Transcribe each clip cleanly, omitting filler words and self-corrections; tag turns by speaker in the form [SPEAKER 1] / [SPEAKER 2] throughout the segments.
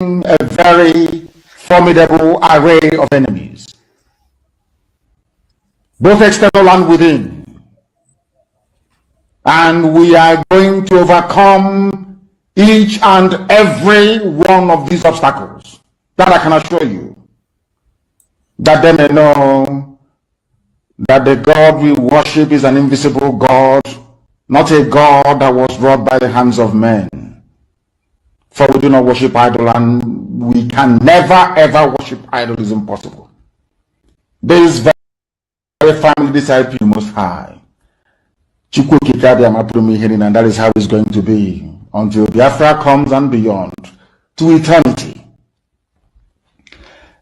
[SPEAKER 1] a very formidable array of enemies, both external and within. And we are going to overcome each and every one of these obstacles. That I can assure you. That they may know that the God we worship is an invisible God, not a God that was wrought by the hands of men. For we do not worship idol, and we can never ever worship idol. Is impossible. This very family disciple Most High. And that is how it's going to be until Biafra comes and beyond to eternity.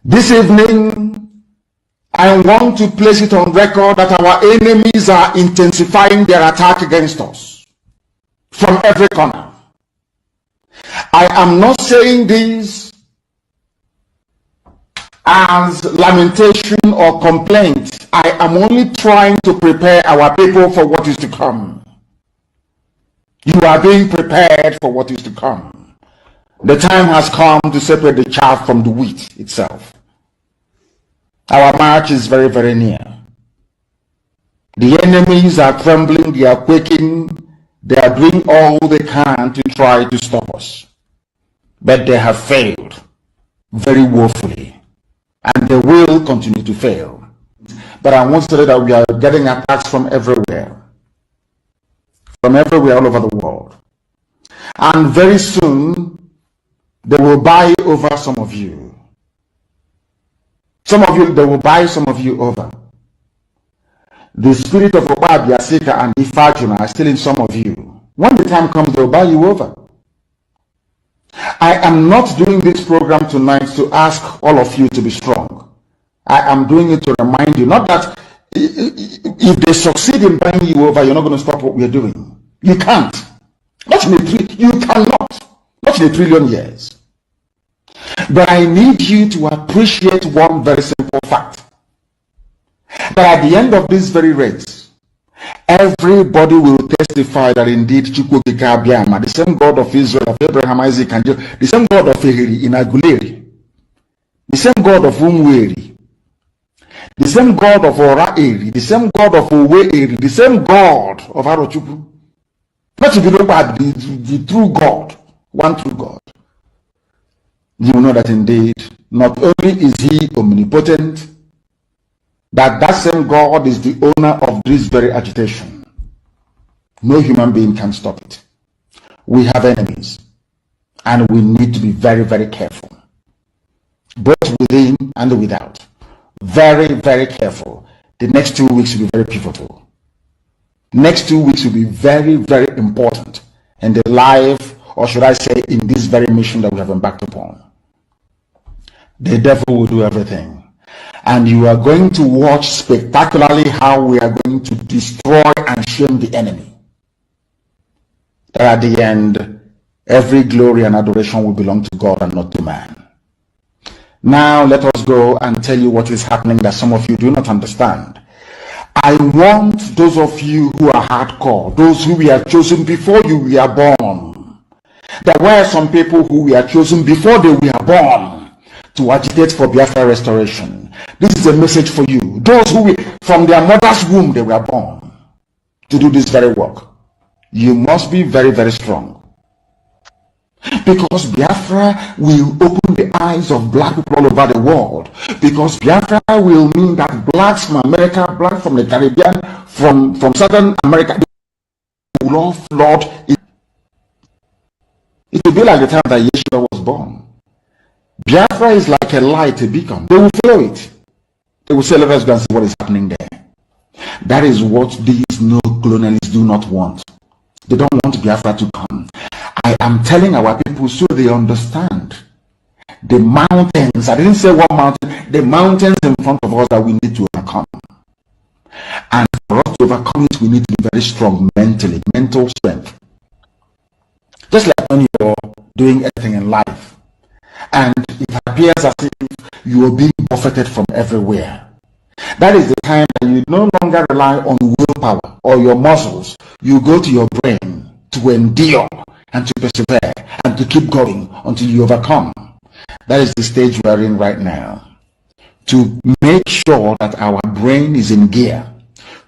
[SPEAKER 1] This evening, I want to place it on record that our enemies are intensifying their attack against us from every corner. I am not saying this as lamentation or complaint. I am only trying to prepare our people for what is to come. You are being prepared for what is to come. The time has come to separate the chaff from the wheat itself. Our march is very, very near. The enemies are trembling, they are quaking, they are doing all they can to try to stop us. But they have failed very woefully, and they will continue to fail. But I want to say that we are getting attacks from everywhere all over the world. And very soon, they will buy over some of you. They will buy some of you over. The spirit of Ipob, Massacre, and Biafra are still in some of you. When the time comes, they will buy you over. I am not doing this program tonight to ask all of you to be strong. I am doing it to remind you, not that if they succeed in buying you over, you're not going to stop what we are doing. You can't. You cannot. Not in a trillion years. But I need you to appreciate one very simple fact. That at the end of this very race, everybody will testify that indeed the same God of Israel, of Abraham, Isaac, and Jacob, the same God of Ehiri in Aguleri, the same God of Umweri, the same God of Ora-Eri, the same God of Owe-Eri, the same God of Arochukwu. Not to be about the true God, one true God. You know that indeed, not only is he omnipotent, that same God is the owner of this very agitation. No human being can stop it. We have enemies, and we need to be very, very careful, both within and without. Very, very careful. The next 2 weeks will be very pivotal. Next 2 weeks will be very, very important in the life, or should I say, in this very mission that we have embarked upon. The devil will do everything. And you are going to watch spectacularly how we are going to destroy and shame the enemy. That at the end, every glory and adoration will belong to God and not to man. Now let us go and tell you what is happening that some of you do not understand. I want those of you who are hardcore, those who we have chosen before you were born. There were some people who were chosen before they were born to agitate for Biafra restoration. This is a message for you. Those who from their mother's womb they were born to do this very work. You must be very, very strong. Because Biafra will open the eyes of black people all over the world. Because Biafra will mean that blacks from America, blacks from the Caribbean, from Southern America, they will all flood. It will be like the time that Yeshua was born. Biafra is like a light, a beacon. They will follow it. They will say, let us go and see what is happening there. That is what these neo-colonialists do not want. They don't want Biafra to come. I am telling our people so they understand. The mountains, I didn't say one mountain, the mountains in front of us that we need to overcome. And for us to overcome it, we need to be very strong mentally, mental strength. Just like when you're doing anything in life, and it appears as if you are being buffeted from everywhere. That is the time that you no longer rely on willpower or your muscles. You go to your brain to endure and to persevere and to keep going until you overcome. That is the stage we are in right now. To make sure that our brain is in gear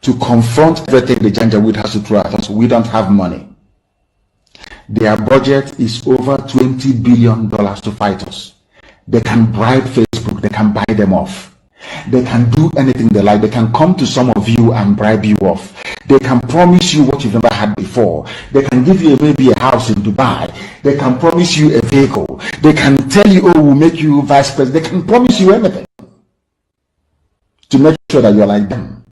[SPEAKER 1] to confront everything the Janjaweed has to throw at us. We don't have money. Their budget is over $20 billion to fight us. They can bribe Facebook, they can buy them off. They can do anything they like. They can come to some of you and bribe you off. They can promise you what you've never had before. They can give you maybe a house in Dubai. They can promise you a vehicle. They can tell you, oh, we'll make you vice president. They can promise you anything to make sure that you're like them.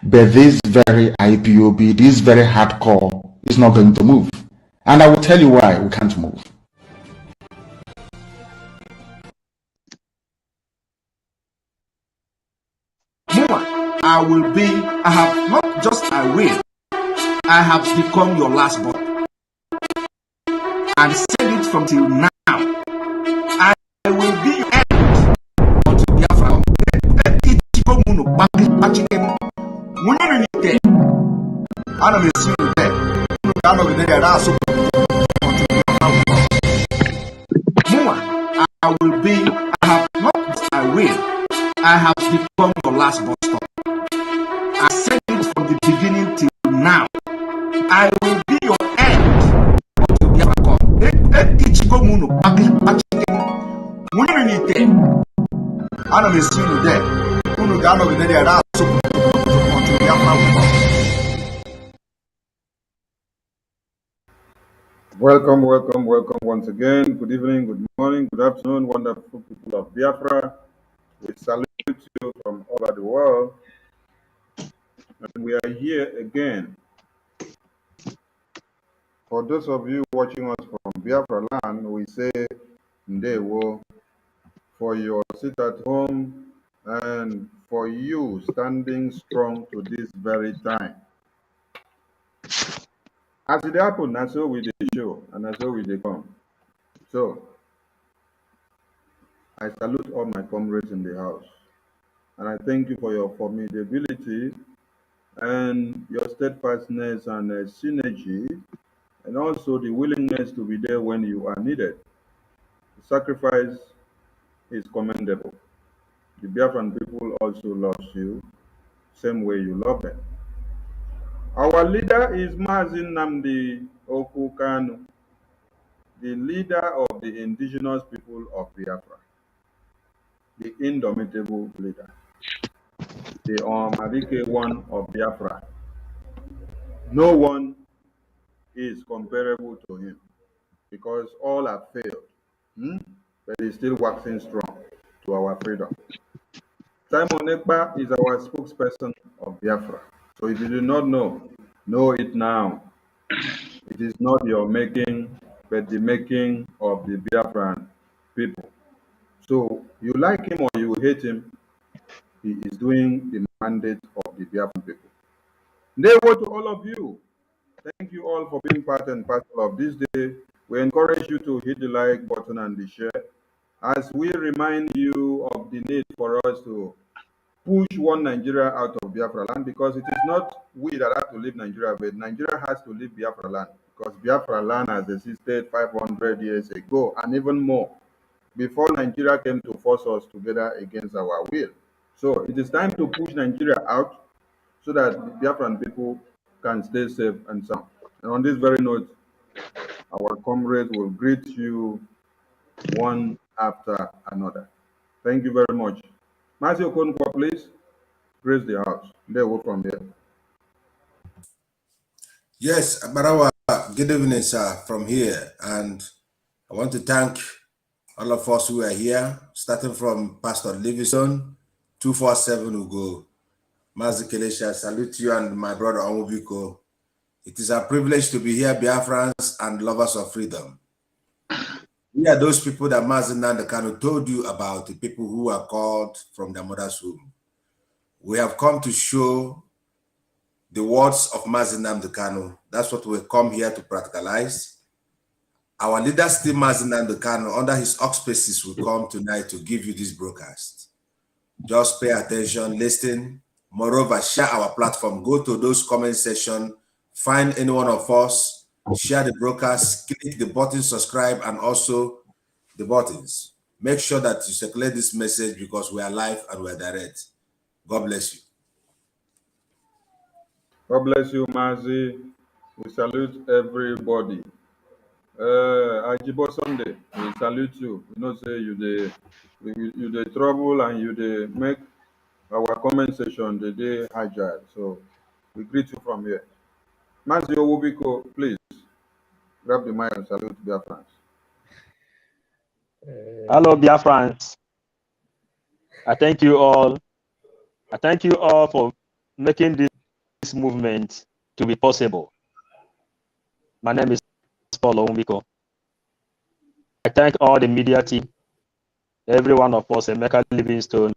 [SPEAKER 1] But this very IPOB, this very hardcore is not going to move. And I will tell you why we can't move.
[SPEAKER 2] I will be, I have not just I will, I have become your last born. And said it from till now. I will be your end unto Biafra. I will be, I have not just I will, I have become your last born. I said it from the beginning till now. I will be your end until Biafra come.
[SPEAKER 3] Welcome once again. Good evening, good morning, good afternoon, wonderful people of Biafra. We salute you from all over the world. And we are here again. For those of you watching us from Biafra land, we say Ndewo for your sit at home and for you standing strong to this very time. As it happened, that's how we did show and that's how we did come. So I salute all my comrades in the house. And I thank you for your formidability and your steadfastness and synergy, and also the willingness to be there when you are needed. The sacrifice is commendable. The Biafran people also loves you, same way you love them. Our leader is Mazin Namdi Okukanu, the leader of the indigenous people of Biafra, the indomitable leader, the Omarike one of Biafra. No one is comparable to him because all have failed, but he's still waxing strong to our freedom. Simon Ekpa is our spokesperson of Biafra. So if you do not know it now. It is not your making, but the making of the Biafran people. So you like him or you hate him, he is doing the mandate of the Biafran people. Never to all of you. Thank you all for being part and parcel of this day. We encourage you to hit the like button and the share as we remind you of the need for us to push one Nigeria out of Biafra land, because it is not we that have to leave Nigeria, but Nigeria has to leave Biafra land, because Biafra land has existed 500 years ago and even more before Nigeria came to force us together against our will. So it is time to push Nigeria out so that the Biafran people can stay safe and sound. And on this very note, our comrades will greet you one after another. Thank you very much. Matthew Okonkwo, please grace the house. They will from here.
[SPEAKER 4] Yes, Barawa, good evening, sir, from here. And I want to thank all of us who are here, starting from Pastor Livingstone, 247 Ugo, Mazikelesha, salute you and my brother Biko. It is a privilege to be here, Biafrans and lovers of freedom. We are those people that Mazen Nandekano told you about, the people who are called from their mother's womb. We have come to show the words of Mazen Nandekano. That's what we come here to practicalize. Our leader, Steve Mazen Nandekano, under his auspices, will come tonight to give you this broadcast. Just pay attention, listen. Moreover, share our platform. Go to those comment section, find any one of us, share the broadcast, click the button, subscribe, and also the buttons. Make sure that you circulate this message because we are live and we are direct. God bless you.
[SPEAKER 3] God bless you, Mazi. We salute everybody. Ajibo Sunday, we salute you. You know, say you the trouble and you the make our comment section the day agile. So we greet you from here. Mazi Owubiko, please grab the mic and salute Biafrans.
[SPEAKER 5] Hello, Biafrans. I thank you all. I thank you all for making this movement to be possible. My name is Paul Biko. I thank all the media team, every one of us, Emeka Livingstone,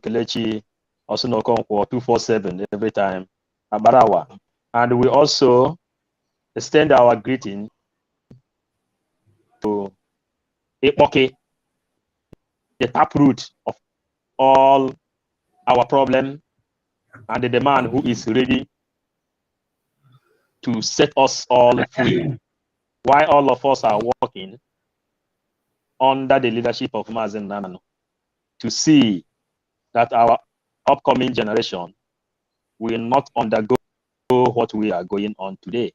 [SPEAKER 5] Kelechi, Osunokonkwo, 247 every time, Abarawa. And we also extend our greeting to Ipob, the taproot of all our problem, and the man who is ready to set us all free. Why all of us are working under the leadership of Mazen Namano to see that our upcoming generation will not undergo what we are going on today.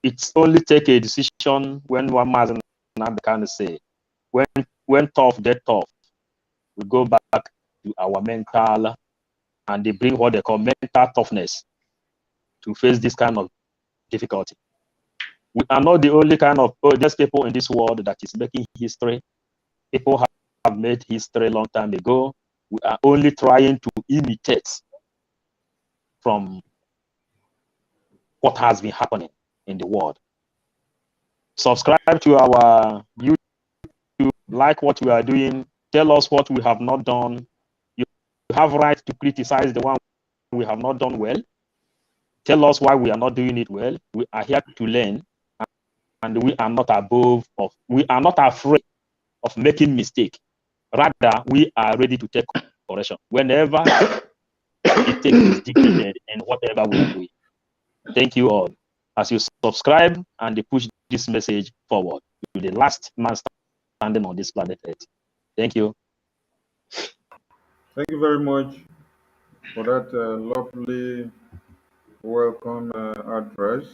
[SPEAKER 5] It's only take a decision when one Mazen Namano can say, when tough get tough, we go back to our mental, and they bring what they call mental toughness to face this kind of difficulty. We are not the only kind of just people in this world that is making history. People have made history a long time ago. We are only trying to imitate from what has been happening in the world. Subscribe to our YouTube, like what we are doing, tell us what we have not done. You have right to criticize the one we have not done well. Tell us why we are not doing it well. We are here to learn, and we are not we are not afraid of making mistake. Rather, we are ready to take correction whenever it takes dictated and whatever we are doing. Thank you all as you subscribe and push this message forward to the last man standing on this planet Earth. Thank you.
[SPEAKER 3] Thank you very much for that lovely welcome address.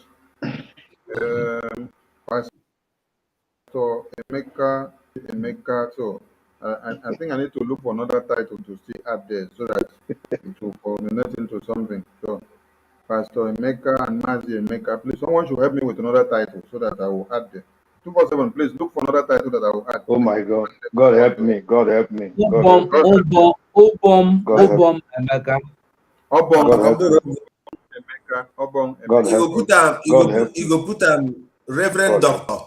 [SPEAKER 3] Pastor Emeka, so I think I need to look for another title to see add there so that it will culminate into something. So Pastor Emeka and Mazi Emeka, please, someone should help me with another title so that I will add them. 247, please look for another title that I will add.
[SPEAKER 1] Oh my God. God help me. God help me.
[SPEAKER 6] Obom Emeka.
[SPEAKER 4] You go put Reverend Doctor.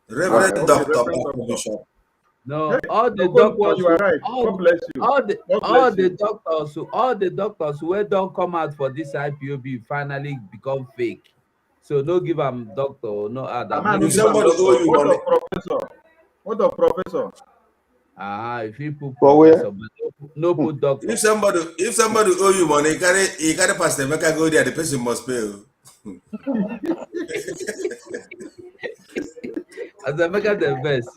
[SPEAKER 4] Reverend Doctor Bishop.
[SPEAKER 6] No,
[SPEAKER 3] Hey,
[SPEAKER 6] all the
[SPEAKER 3] Okonkwo,
[SPEAKER 6] doctors.
[SPEAKER 3] you are right. God bless you.
[SPEAKER 6] All the doctors who don't come out for this IPOB finally become fake. So no give them doctor, no other.
[SPEAKER 3] What of professor?
[SPEAKER 6] If you put professor, but no put doctor.
[SPEAKER 4] If somebody owe you money, you carry Pastor Emeka go there, the person must pay.
[SPEAKER 6] As Emeka the best.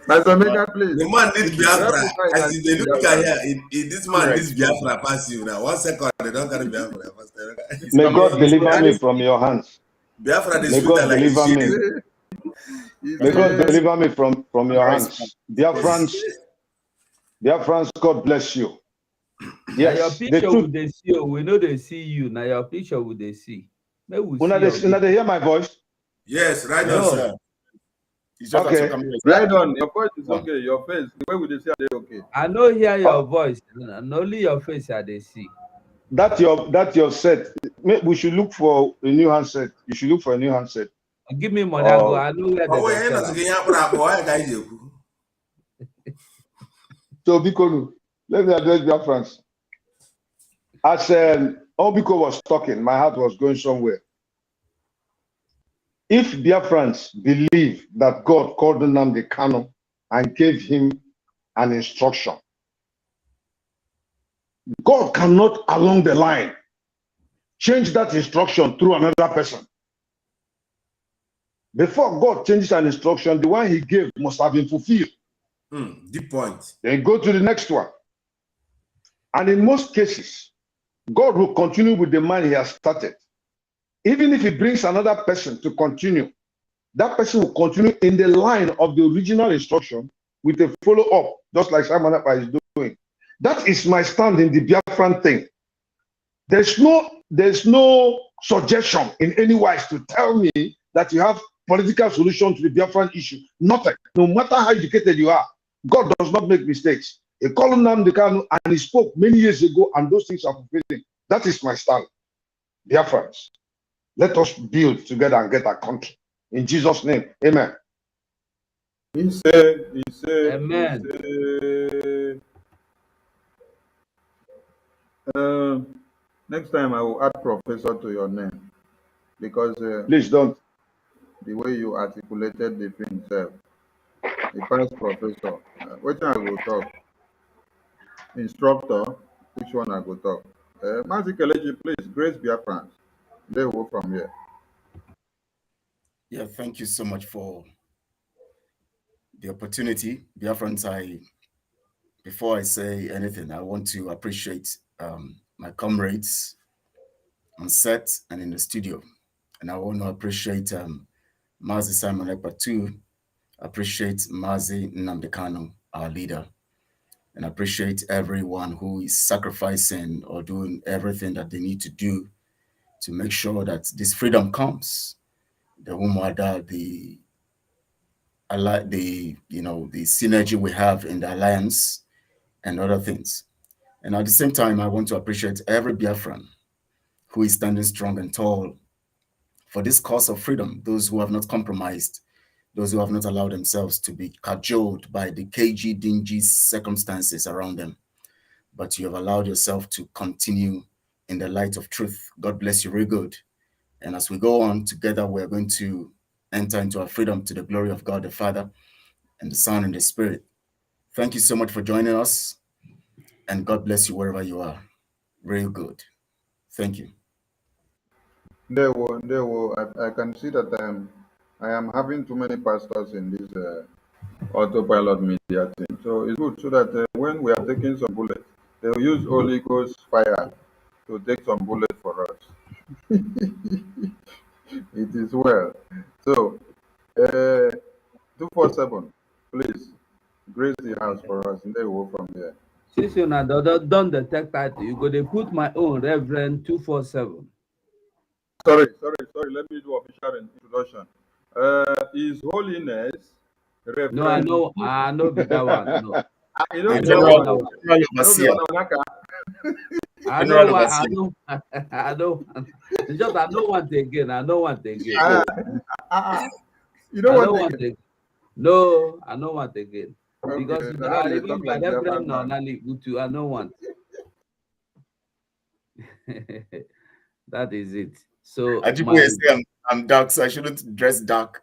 [SPEAKER 3] Pastor Emeka, please.
[SPEAKER 4] The man needs Biafra. As they look at here, this man needs Biafra pass you now. 1 second, they don't carry Biafra.
[SPEAKER 1] May God deliver me from your hands.
[SPEAKER 4] Biafra,
[SPEAKER 1] May God deliver me. May God deliver me from your hands. Biafrans, God bless you.
[SPEAKER 6] Yes, now your picture would they see. We know they see you. Now your picture would they see. Maybe we see.
[SPEAKER 1] They hear my voice?
[SPEAKER 4] Yes, right on, sir.
[SPEAKER 1] Okay.
[SPEAKER 3] Right on. Your voice is okay. Your face, the way we say they okay.
[SPEAKER 6] I know hear your voice, and only your face are they see.
[SPEAKER 1] That's your set. We should look for a new handset. You should look for a new handset.
[SPEAKER 6] Give me money. I know where they
[SPEAKER 1] So Biko, let me address Biafrans. As Biko was talking, my heart was going somewhere. If Biafrans believe that God called Nnamdi Kanu and gave him an instruction, God cannot along the line change that instruction through another person.
[SPEAKER 7] Before God changes an instruction, the one he gave must have been fulfilled.
[SPEAKER 4] Deep point.
[SPEAKER 7] Then go to the next one. And in most cases, God will continue with the man he has started. Even if he brings another person to continue, that person will continue in the line of the original instruction with a follow-up, just like Simon Ekpa is doing. That is my stand in the Biafran thing. There's no suggestion in any wise to tell me that you have political solution to the Biafran issue. Nothing. No matter how educated you are, God does not make mistakes. He called Nnamdi Kanu and he spoke many years ago, and those things are fulfilling. That is my stand. Biafrans, let us build together and get our country. In Jesus' name, amen.
[SPEAKER 3] He said,
[SPEAKER 6] Amen.
[SPEAKER 3] Next time I will add professor to your name, because
[SPEAKER 7] Please don't.
[SPEAKER 3] the way you articulated the thing itself, the past professor, which I will talk, instructor, which one I will talk. Massacre, please, Grace Biafrans, they will from here.
[SPEAKER 8] Yeah, thank you so much for the opportunity. Biafrans, before I say anything, I want to appreciate my comrades on set and in the studio. And I want to appreciate Mazi Simon Ekpa too. Appreciate Mazi Nnamdi Kanu, our leader. And appreciate everyone who is sacrificing or doing everything that they need to do to make sure that this freedom comes. The Umwada, the synergy we have in the alliance and other things. And at the same time, I want to appreciate every Biafran who is standing strong and tall for this cause of freedom, those who have not compromised, those who have not allowed themselves to be cajoled by the cagey, dingy circumstances around them. But you have allowed yourself to continue in the light of truth. God bless you, very good. And as we go on together, we're going to enter into our freedom to the glory of God the Father and the Son and the Spirit. Thank you so much for joining us, and God bless you wherever you are. Very good. Thank you.
[SPEAKER 3] I can see that I am having too many pastors in this autopilot media thing. So it's good so that when we are taking some bullets, they will use Holy Ghost fire to take some bullets for us. It is well. So, 247, please grace the house for us, and they will from there.
[SPEAKER 6] Since you don't detect title, you go to put my own Reverend 247.
[SPEAKER 3] Sorry. Let me do official introduction. His Holiness Reverend.
[SPEAKER 6] No, I know be that one. No.
[SPEAKER 3] You know
[SPEAKER 6] I
[SPEAKER 3] the
[SPEAKER 6] know
[SPEAKER 3] one.
[SPEAKER 6] I know what I know. Just I know one again.
[SPEAKER 3] You know what
[SPEAKER 6] again. No, I know one again.
[SPEAKER 3] Okay,
[SPEAKER 6] because
[SPEAKER 3] now
[SPEAKER 6] I
[SPEAKER 3] you talk like
[SPEAKER 6] Reverend
[SPEAKER 3] Japan man.
[SPEAKER 6] Nonali Utu, I know one. That is it. So
[SPEAKER 8] Ajibo is saying I'm dark, so I shouldn't dress dark.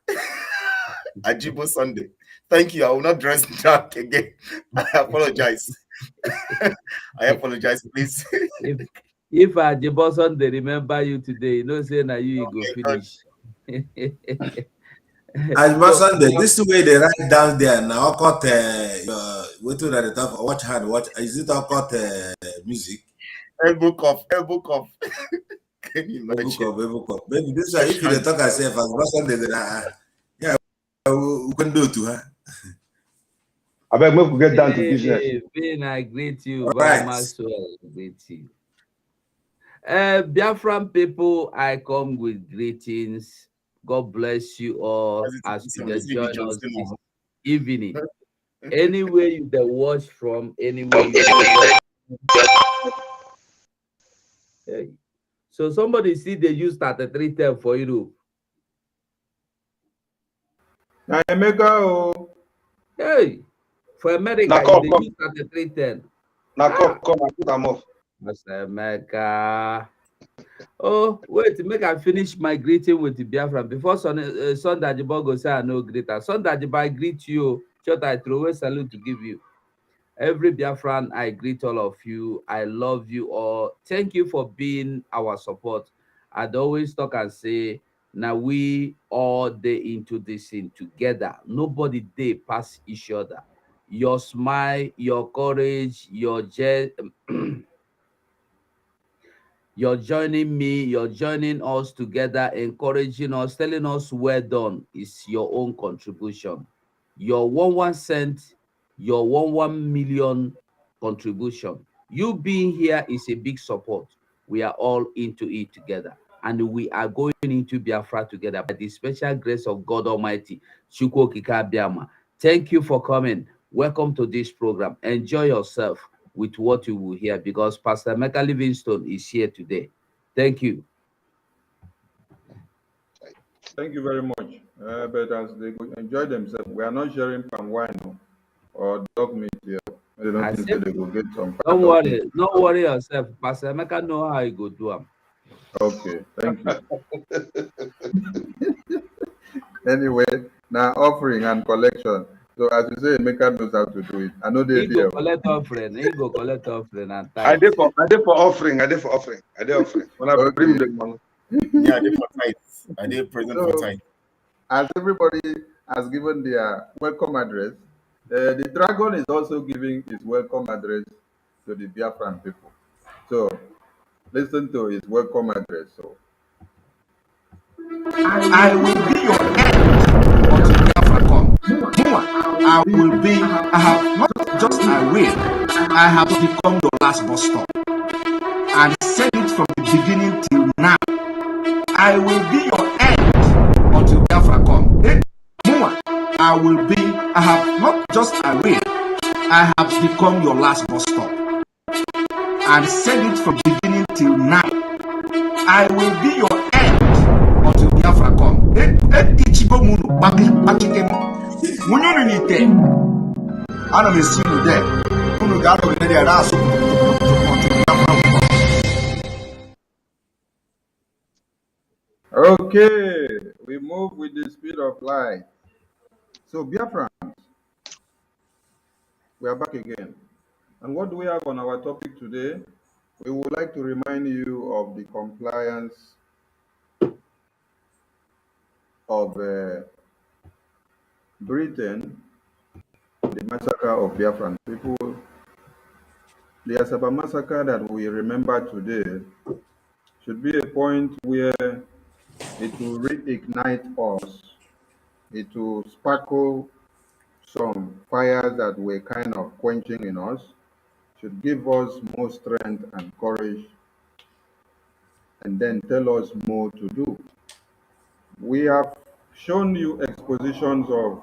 [SPEAKER 8] Ajibo Sunday. Thank you. I will not dress dark again. I apologize. I apologize, please.
[SPEAKER 6] If Ajibo Sunday remember you today, you know, say now you go finish.
[SPEAKER 4] Ajibo Sunday, this way they write down there now. Cut wait till the top. Watch hand. Watch. Is it all cut music?
[SPEAKER 8] Elbow cuff. Can you imagine?
[SPEAKER 4] Elbow cuff. Maybe this one. If you talk as if Ajibo Sunday, yeah, we can do it to her.
[SPEAKER 7] I beg me to get down to business.
[SPEAKER 6] Ben, I greet you,
[SPEAKER 4] right.
[SPEAKER 6] Maxwell. Greet you. Biafran people, I come with greetings. God bless you all as you join us this evening. Anywhere you watch from, anywhere you hey. So somebody see they use 3310 for Europe. Hey, for America, they use 3310.
[SPEAKER 7] Now come, I put them off.
[SPEAKER 6] America. Oh, wait, make I finish my greeting with the Biafran before Sunday Ajibo say I know greater. Sunday Ajibo, I greet you. Short, I throw away salute to give you. Every Biafran, I greet all of you. I love you all. Thank you for being our support. I'd always talk and say, Now we all day into this thing together. Nobody they pass each other. Your smile, your courage, your you're joining me, you're joining us together, encouraging us, telling us well done is your own contribution. Your 1 cent, your 1 million contribution. You being here is a big support. We are all into it together. And we are going into Biafra together by the special grace of God Almighty. Chukwu Okike Abiama. Thank you for coming. Welcome to this program. Enjoy yourself with what you will hear, because Pastor Michael Livingstone is here today. Thank you.
[SPEAKER 3] Thank you very much. But as they enjoy themselves, we are not sharing palm wine or dog meat here. I don't think they will get some.
[SPEAKER 6] Don't worry, don't worry yourself. Pastor Michael know how you go do them.
[SPEAKER 3] Okay, thank you. Anyway, now offering and collection. So as you say, Emeka knows how to do it. I know they
[SPEAKER 6] go collect offering. He go collect offering and tithe.
[SPEAKER 7] I did for offering. I did offering. When I bring the money.
[SPEAKER 8] Yeah, I did for tithe. I did present for tithe.
[SPEAKER 3] As everybody has given their welcome address, the dragon is also giving his welcome address to the Biafran people. So listen to his welcome address. So
[SPEAKER 2] I will be your end until Biafra comes. I will be, I have not just I will, I have become your last bus stop. And said it from the beginning till now. I will be your end until Biafra comes. I will be, I have not just I will, I have become your last bus stop. And said it from the beginning till now. I will be your end until Biafra comes. Ichibo munu bakikem. Munyu nite. Ana me see you there. Unu ga no be there aso until Biafra will come.
[SPEAKER 3] okay, we move with the speed of light. So Biafrans, we are back again. And what do we have on our topic today? We would like to remind you of the compliance of Britain, the massacre of Biafran people. The Asaba massacre that we remember today should be a point where it will reignite us. It will sparkle some fires that were kind of quenching in us, should give us more strength and courage, and then tell us more to do. We have shown you expositions of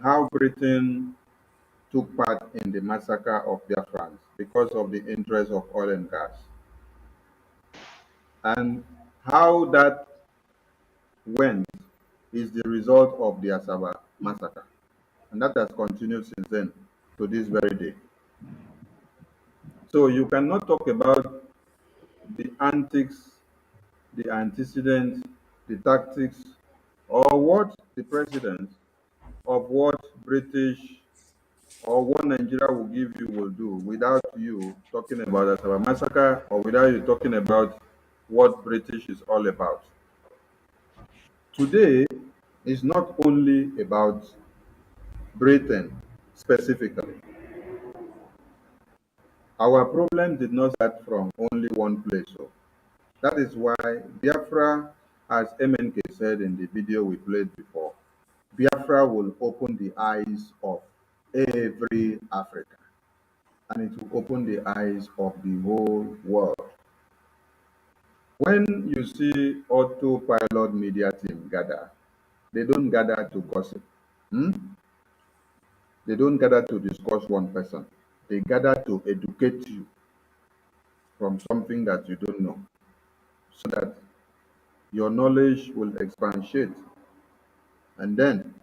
[SPEAKER 3] how Britain took part in the massacre of Biafrans because of the interest of oil and gas, and how that went is the result of the Asaba massacre, and that has continued since then to this very day. So you cannot talk about the antics, the antecedents, the tactics, or what the president of what British or what Nigeria will give you will do without you talking about the Asaba massacre, or without you talking about what British is all about. Today is not only about Britain specifically. Our problem did not start from only one place. So that is why Biafra, as MNK said in the video we played before, Biafra will open the eyes of every African, and it will open the eyes of the whole world. When you see autopilot media team gather, they don't gather to gossip. They don't gather to discuss one person. They gather to educate you from something that you don't know, so that your knowledge will expatiate, and then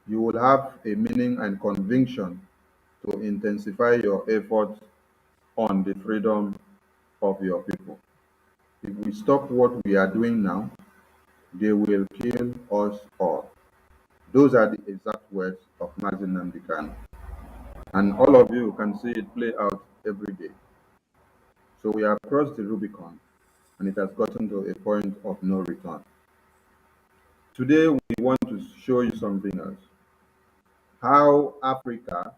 [SPEAKER 3] you will have a meaning and conviction to intensify your effort on the freedom of your people. If we stop what we are doing now, they will kill us all. Those are the exact words of Mazi Nnamdi Kanu. And all of you can see it play out every day. So we have crossed the Rubicon, and it has gotten to a point of no return. Today, we want to show you something else. How Africa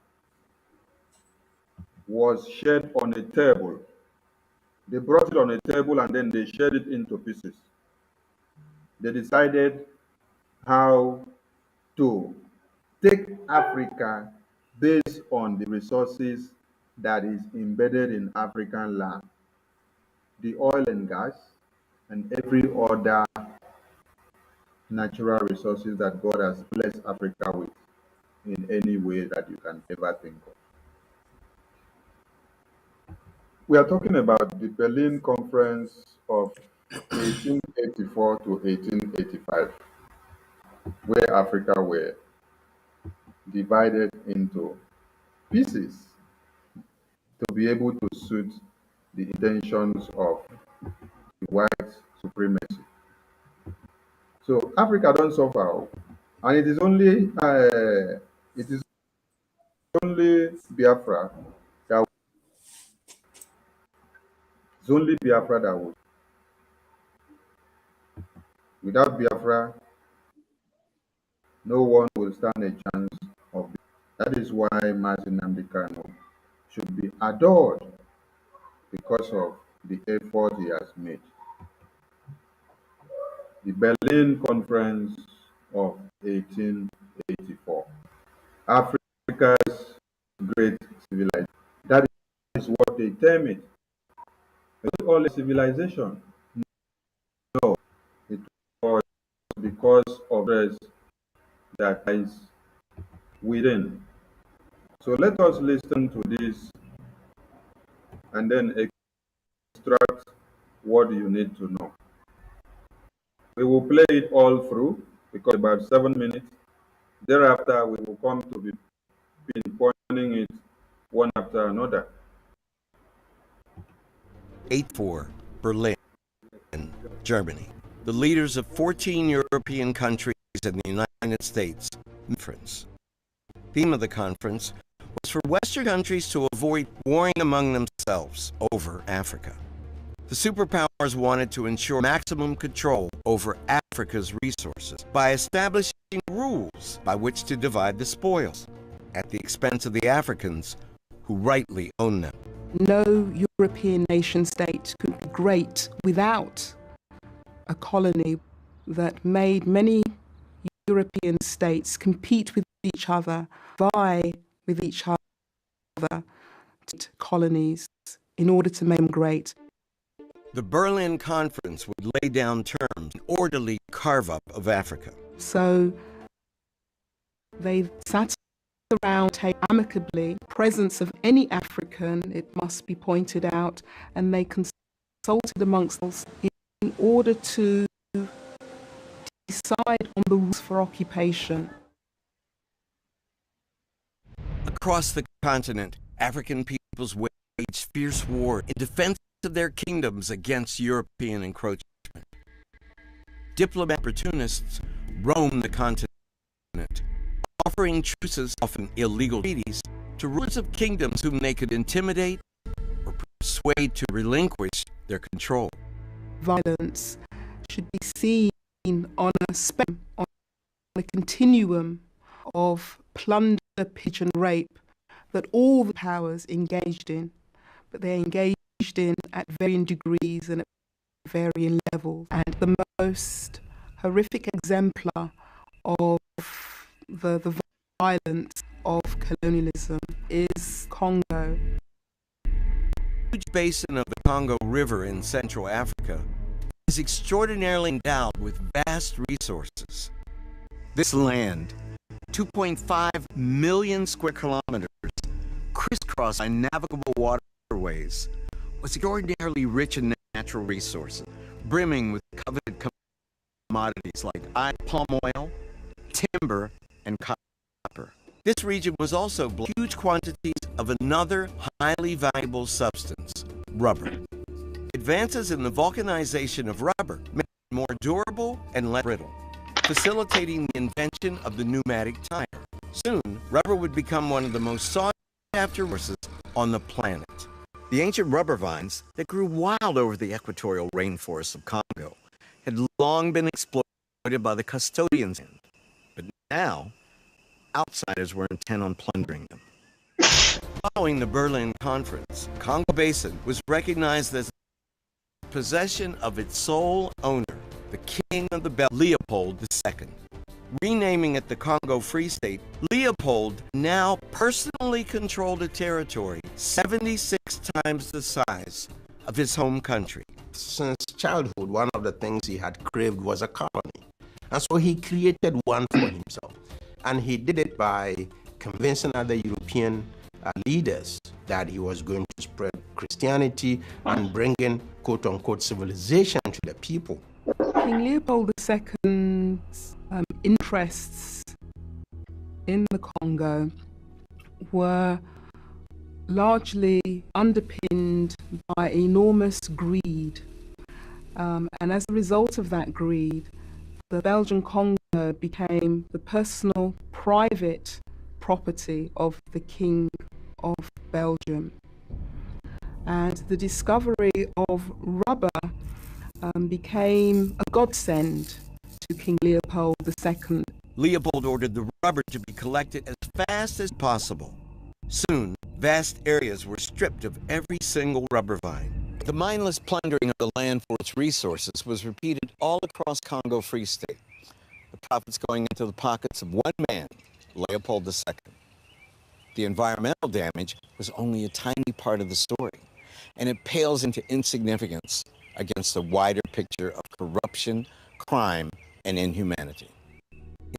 [SPEAKER 3] was shared on a table. They brought it on a table and then they shared it into pieces. They decided how to take Africa based on the resources that is embedded in African land, the oil and gas, and every other natural resources that God has blessed Africa with in any way that you can ever think of. We are talking about the Berlin Conference of 1884 to 1885, where Africa were divided into pieces to be able to suit the intentions of the white supremacy. So Africa don't suffer, and it is only Biafra that it's only Biafra that would. Without Biafra, no one will stand a chance of it. That is why Martin Namdekano should be adored because of the effort he has made. The Berlin Conference of 1884. Africa's great civilization. That is what they term it. It's all a civilization. No, it was because of this that is within. So let us listen to this and then extract what you need to know. We will play it all through because about 7 minutes. Thereafter, we will come to be pinpointing it one after another.
[SPEAKER 9] 8-4, Berlin, Germany. The leaders of 14 European countries and the United States conference. Theme of the conference was for Western countries to avoid warring among themselves over Africa. The superpowers wanted to ensure maximum control over Africa's resources by establishing rules by which to divide the spoils at the expense of the Africans who rightly own them.
[SPEAKER 10] No European nation state could be great without a colony that made many European states compete with each other, vie with each other, colonies in order to make them great.
[SPEAKER 9] The Berlin Conference would lay down terms, an orderly carve-up of Africa.
[SPEAKER 10] So they sat around amicably, presence of any African, it must be pointed out, and they consulted amongst themselves in order to decide on the rules for occupation.
[SPEAKER 9] Across the continent, African peoples waged fierce war in defense of their kingdoms against European encroachment. Diplomatic opportunists roamed the continent, offering truces, often illegal treaties, to rulers of kingdoms whom they could intimidate or persuade to relinquish their control.
[SPEAKER 10] Violence should be seen on a spectrum, on a continuum of plunder, pillage, and rape that all the powers engaged in, but they engaged in at varying degrees and at varying levels. And the most horrific exemplar of the violence of colonialism is Congo.
[SPEAKER 9] The huge basin of the Congo River in Central Africa is extraordinarily endowed with vast resources. This land, 2.5 million square kilometers, crisscrossed by navigable waterways, was extraordinarily rich in natural resources, brimming with coveted commodities like palm oil, timber, and copper. This region was also blessed with huge quantities of another highly valuable substance, rubber. Advances in the vulcanization of rubber made it more durable and less brittle, facilitating the invention of the pneumatic tire. Soon, rubber would become one of the most sought-after resources on the planet. The ancient rubber vines that grew wild over the equatorial rainforests of Congo had long been exploited exploited by the custodians. But now, outsiders were intent on plundering them. Following the Berlin Conference, Congo Basin was recognized as possession of its sole owner, the King of the Belgians, Leopold II. Renaming it the Congo Free State, Leopold now personally controlled a territory 76 times the size of his home country.
[SPEAKER 11] Since childhood, one of the things he had craved was a colony. And so he created one for himself. And he did it by convincing other European leaders that he was going to spread Christianity and bring in quote-unquote civilization to the people.
[SPEAKER 10] King Leopold II's interests in the Congo were largely underpinned by enormous greed. And as a result of that greed, the Belgian Congo became the personal, private property of the King of Belgium. And the discovery of rubber became a godsend to King Leopold II.
[SPEAKER 9] Leopold ordered the rubber to be collected as fast as possible. Soon, vast areas were stripped of every single rubber vine.
[SPEAKER 12] The mindless plundering of the land for its resources was repeated all across Congo Free State, the profits going into the pockets of one man, Leopold II. The environmental damage was only a tiny part of the story, and it pales into insignificance against the wider picture of corruption, crime, and inhumanity.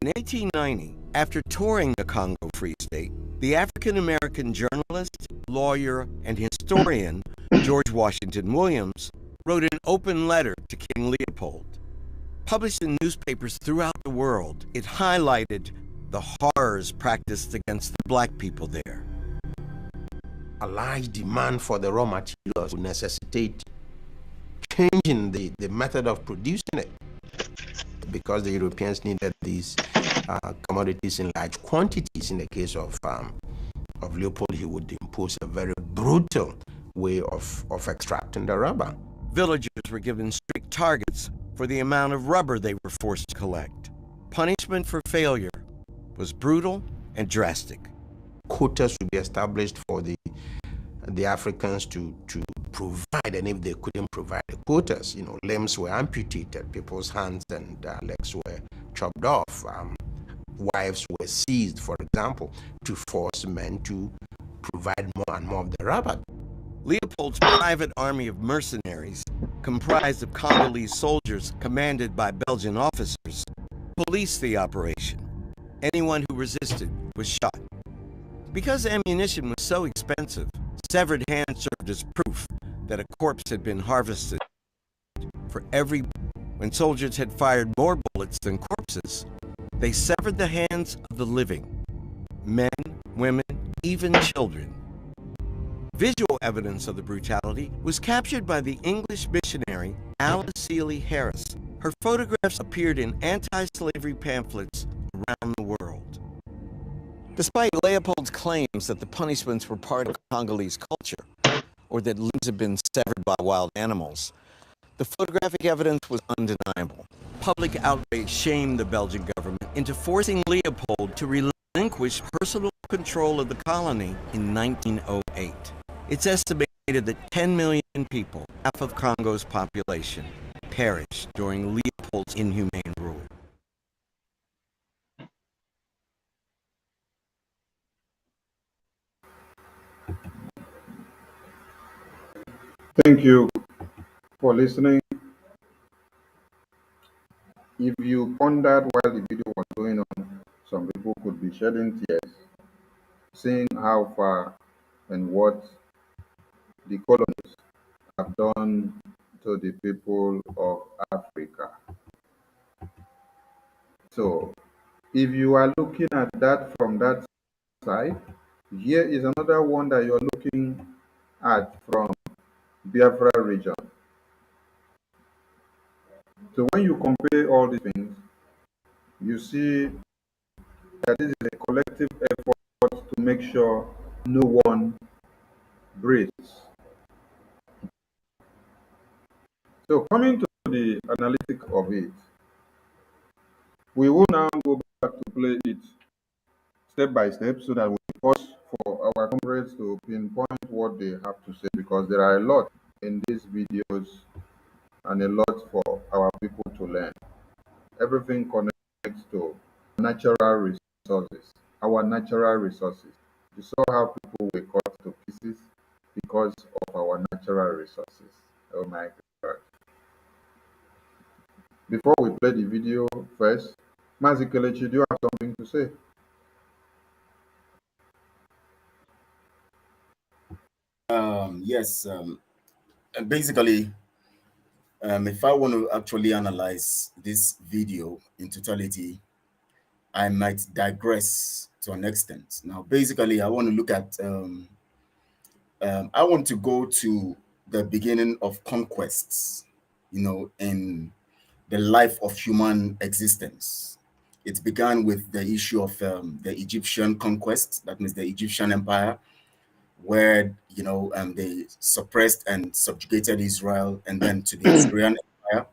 [SPEAKER 9] In 1890, after touring the Congo Free State, the African-American journalist, lawyer, and historian George Washington Williams wrote an open letter to King Leopold. Published in newspapers throughout the world, it highlighted the horrors practiced against the black people there.
[SPEAKER 11] A large demand for the raw materials would necessitate changing the method of producing it, because the Europeans needed these commodities in large quantities. In the case of Leopold, he would impose a very brutal way of extracting the rubber.
[SPEAKER 9] Villagers were given strict targets for the amount of rubber they were forced to collect. Punishment for failure was brutal and drastic.
[SPEAKER 11] Quotas would be established for the Africans to provide, and if they couldn't provide the quotas, limbs were amputated, people's hands and legs were chopped off, wives were seized, for example, to force men to provide more and more of the rubber.
[SPEAKER 9] Leopold's private army of mercenaries, comprised of Congolese soldiers commanded by Belgian officers, policed the operation. Anyone who resisted was shot. Because ammunition was so expensive, severed hands served as proof that a corpse had been harvested. When soldiers had fired more bullets than corpses, they severed the hands of the living, men, women, even children. Visual evidence of the brutality was captured by the English missionary Alice Seeley Harris. Her photographs appeared in anti-slavery pamphlets around the world.
[SPEAKER 12] Despite Leopold's claims that the punishments were part of Congolese culture, or that limbs had been severed by wild animals, the photographic evidence was undeniable.
[SPEAKER 9] Public outrage shamed the Belgian government into forcing Leopold to relinquish personal control of the colony in 1908. It's estimated that 10 million people, half of Congo's population, perished during Leopold's inhumane rule.
[SPEAKER 3] Thank you for listening. If you pondered while the video was going on, some people could be shedding tears, seeing how far and what the colonists have done to the people of Africa. So, if you are looking at that from that side, here is another one that you're looking at from Biafra region. So when you compare all these things, you see that this is a collective effort to make sure no one breathes. So coming to the analytic of it, We will now go back to play it step by step so that we pause for our comrades to pinpoint what they have to say, because there are a lot in these videos and a lot for our people to learn. Everything connects to natural resources, our natural resources. You saw how people were cut to pieces because of our natural resources. Oh my God. Before we play the video first, Mazi Kelechi, do you have something to say?
[SPEAKER 8] Yes. Basically, if I want to actually analyze this video in totality, I might digress to an extent. Now, basically, I want to look at, I want to go to the beginning of conquests, in the life of human existence. It began with the issue of the Egyptian conquest, that means the Egyptian Empire, where they suppressed and subjugated Israel, and then to the Assyrian Empire,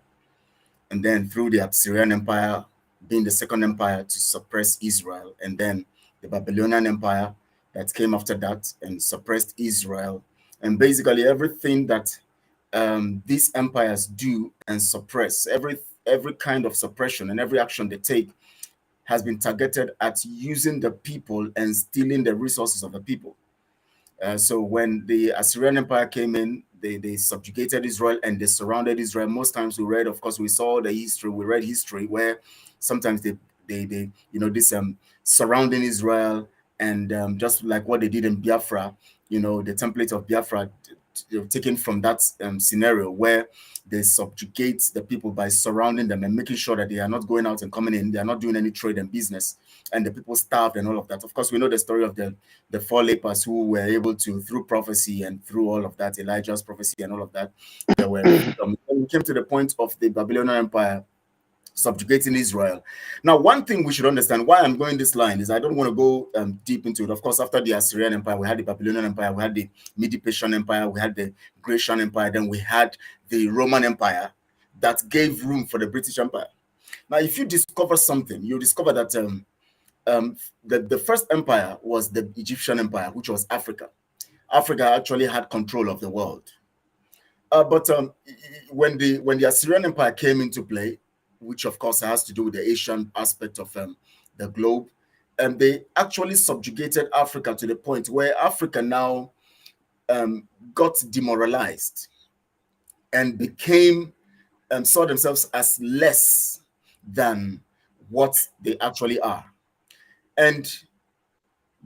[SPEAKER 8] and then through the Assyrian Empire being the second empire to suppress Israel, and then the Babylonian Empire that came after that and suppressed Israel, and basically everything that these empires do and suppress, every kind of suppression and every action they take has been targeted at using the people and stealing the resources of the people. So when the Assyrian Empire came in, they subjugated Israel and they surrounded Israel. Most times we read, of course, we saw the history. We read history where sometimes they this surrounding Israel, and just like what they did in Biafra, the template of Biafra, taken from that scenario where they subjugate the people by surrounding them and making sure that they are not going out and coming in, they are not doing any trade and business, and the people starved and all of that. Of course, we know the story of the four lepers who were able to, through prophecy and through all of that, Elijah's prophecy and all of that, there were freedom. When we came to the point of the Babylonian Empire subjugating Israel. Now, one thing we should understand why I'm going this line is I don't want to go deep into it. Of course, after the Assyrian Empire, we had the Babylonian Empire, we had the Mede-Persian Empire, we had the Grecian Empire, then we had the Roman Empire that gave room for the British Empire. Now, if you discover something, you discover that the first empire was the Egyptian Empire, which was Africa. Africa actually had control of the world. But when the Assyrian Empire came into play, which of course has to do with the Asian aspect of the globe, and they actually subjugated Africa to the point where Africa now got demoralized and became saw themselves as less than what they actually are. And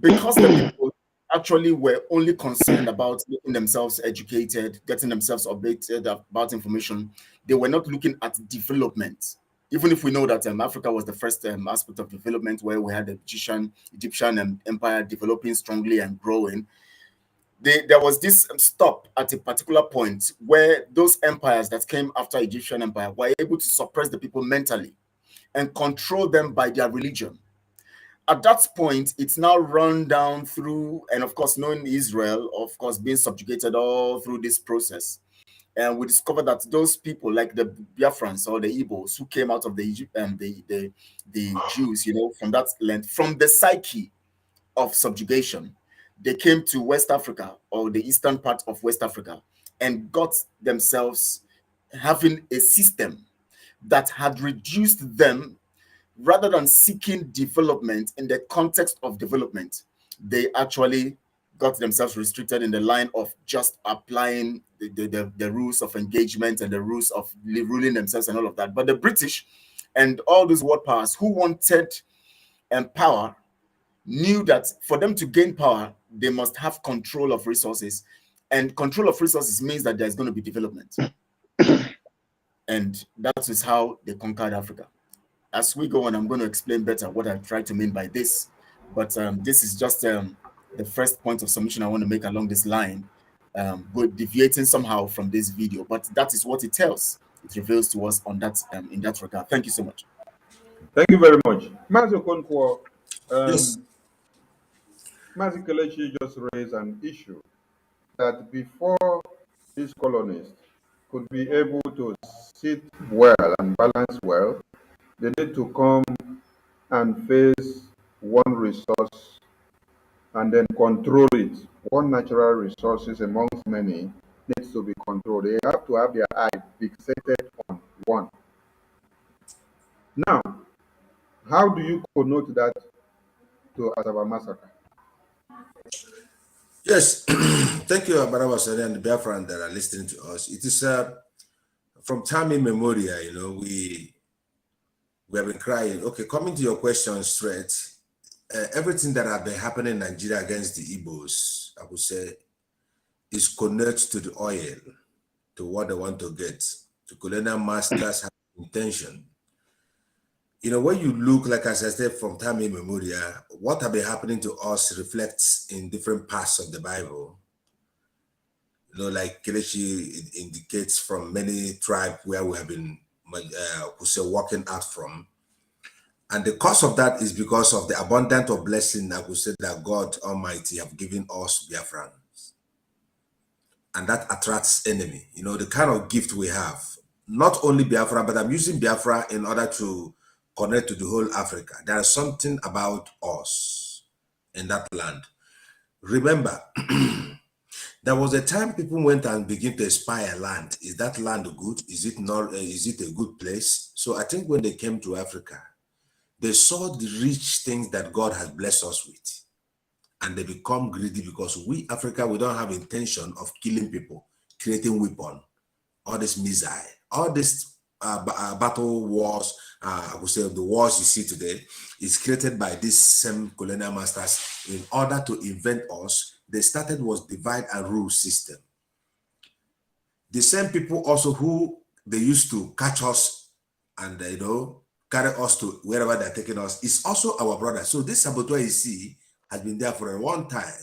[SPEAKER 8] because the people actually were only concerned about making themselves educated, getting themselves updated about information, they were not looking at development. Even if we know that Africa was the first aspect of development, where we had the Egyptian empire developing strongly and growing, there was this stop at a particular point where those empires that came after Egyptian empire were able to suppress the people mentally and control them by their religion. At that point, it's now run down through, and of course, knowing Israel, of course, being subjugated all through this process. And we discover that those people, like the Biafrans or the Ibos, who came out of the Jews, from that land, from the psyche of subjugation, they came to West Africa or the eastern part of West Africa and got themselves having a system that had reduced them. Rather than seeking development in the context of development, they actually got themselves restricted in the line of just applying the rules of engagement and the rules of ruling themselves and all of that. But the British and all those world powers who wanted power knew that for them to gain power, they must have control of resources. And control of resources means that there's going to be development. And that is how they conquered Africa. As we go on, I'm going to explain better what I try to mean by this. But this is just the first point of submission I want to make along this line, but deviating somehow from this video. But that is what it tells. It reveals to us on that in that regard. Thank you so much.
[SPEAKER 3] Thank you very much. Mazi Okonkwo,
[SPEAKER 4] Yes.
[SPEAKER 3] Mazi Kelechi just raised an issue that before these colonists could be able to sit well and balance well, They need to come and face one resource and then control it. One natural resources amongst many needs to be controlled. They have to have their eye fixated on one. Now, how do you connote that to Asaba massacre?
[SPEAKER 4] Yes, thank you, Barawa Sani and the Biafran that are listening to us. It is from time immemorial, we have been crying. Okay, coming to your question straight, everything that have been happening in Nigeria against the Igbos, I would say, is connected to the oil, to what they want to get. The colonial masters have intention. When you look, like as I said, from time immemorial, what have been happening to us reflects in different parts of the Bible. Like Kelechi indicates from many tribes where we have been, walking out from. And the cause of that is because of the abundance of blessing, I would say, that God Almighty have given us biafrans. And that attracts enemy. The kind of gift we have, not only Biafra, but I'm using Biafra in order to connect to the whole Africa. There is something about us in that land. Remember, there was a time people went and began to spy a land. Is that land good? Is it not? Is it a good place? So I think when they came to Africa, they saw the rich things that God has blessed us with. And they become greedy because we, Africa, we don't have intention of killing people, creating weapon, all this missile, all this battle wars, I would say the wars you see today, is created by these same colonial masters in order to invent us. They started was divide and rule system. The same people also who they used to catch us and carry us to wherever they're taking us is also our brother. So this saboteur you see has been there for a long time.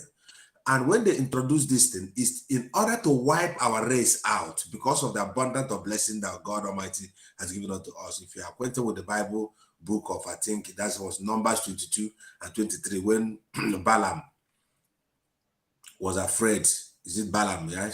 [SPEAKER 4] And when they introduce this thing, it's in order to wipe our race out because of the abundance of blessing that God Almighty has given unto us. If you are acquainted with the Bible book of, I think that was Numbers 22 and 23, when Balaam was afraid. Is it Balaam? Yeah,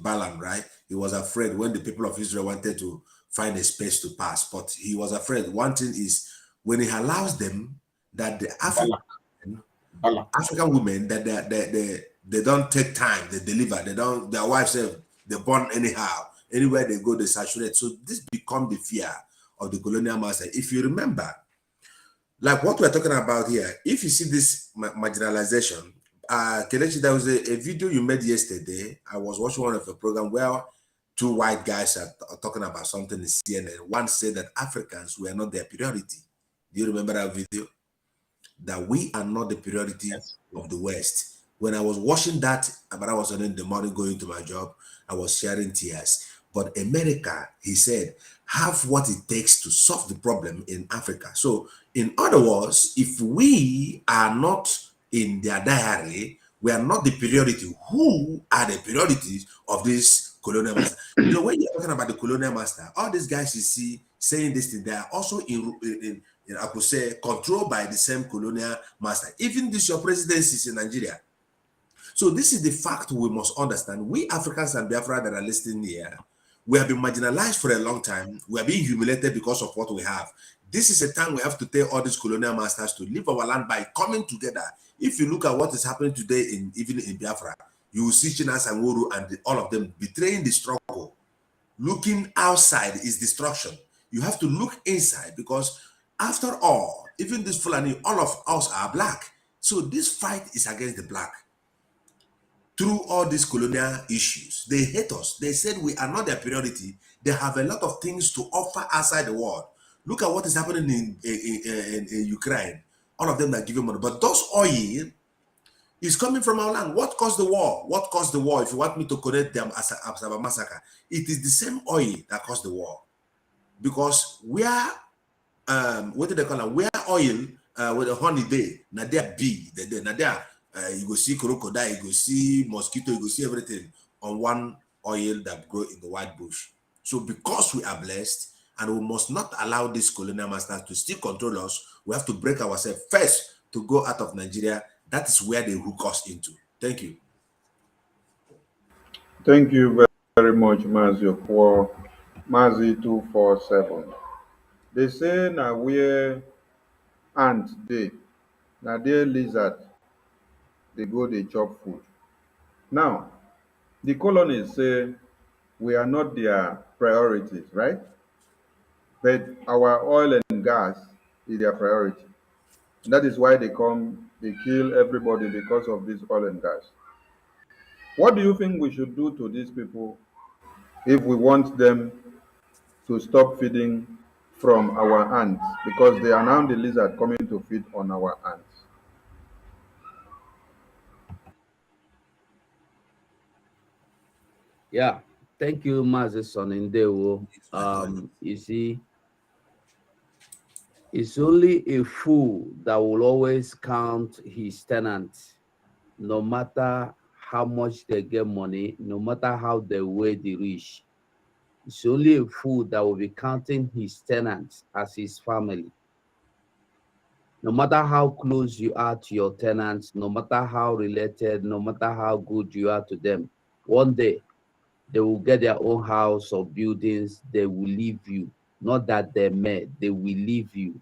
[SPEAKER 4] Balaam, right? He was afraid when the people of Israel wanted to find a space to pass, but he was afraid. One thing is when he allows them that the African women that they don't take time, they deliver, their wives say they born anyhow. Anywhere they go, they saturate. So this become the fear of the colonial master. If you remember, like what we're talking about here, if you see this marginalization, Kelechi, there was a video you made yesterday. I was watching one of the program where two white guys are talking about something in CNN. One said that Africans were not their priority. Do you remember that video? That we are not the priority of the West. When I was watching that, but I was in the morning going to my job, I was sharing tears. But America, he said, have what it takes to solve the problem in Africa. So in other words, if we are not in their diary, we are not the priority. Who are the priorities of this colonial master? When you're talking about the colonial master, all these guys you see saying this thing, they are also in I could say, controlled by the same colonial master. Even this, your presidency is in Nigeria. So this is the fact we must understand. We Africans and Biafra that are listening here, we have been marginalized for a long time. We are being humiliated because of what we have. This is a time we have to tell all these colonial masters to leave our land by coming together. If you look at what is happening today, even in Biafra, you will see Chinas and Wuru and all of them betraying the struggle. Looking outside is destruction. You have to look inside because after all, even this Fulani, all of us are black. So this fight is against the black. Through all these colonial issues, they hate us. They said we are not their priority. They have a lot of things to offer outside the world. Look at what is happening in Ukraine. All of them are giving money. But those oil is coming from our land. What caused the war? What caused the war? If you want me to connect them as a massacre, it is the same oil that caused the war. Because we are what do they call it? Where oil with a honey day, now there bee, now there you go see crocodile, you go see mosquito, you go see everything on one oil that grow in the white bush. So because we are blessed and we must not allow these colonial masters to still control us, we have to break ourselves first to go out of Nigeria. That is where they hook us into. Thank you.
[SPEAKER 3] Thank you very much, Mazi, for Mazi 247. They say na where ant dey, na there lizard dey go dey chop food. Now, the colonists say we are not their priorities, right? But our oil and gas is their priority. That is why they come, they kill everybody because of this oil and gas. What do you think we should do to these people if we want them to stop feeding from our ants? Because they are now the lizard coming to feed on our ants.
[SPEAKER 6] Yeah, thank you, Mazes Sonindewo. You see, it's only a fool that will always count his tenants, no matter how much they get money, no matter how they weigh the rich. It's only a fool that will be counting his tenants as his family. No matter how close you are to your tenants, no matter how related, no matter how good you are to them, one day they will get their own house or buildings, they will leave you. Not that they may, they will leave you.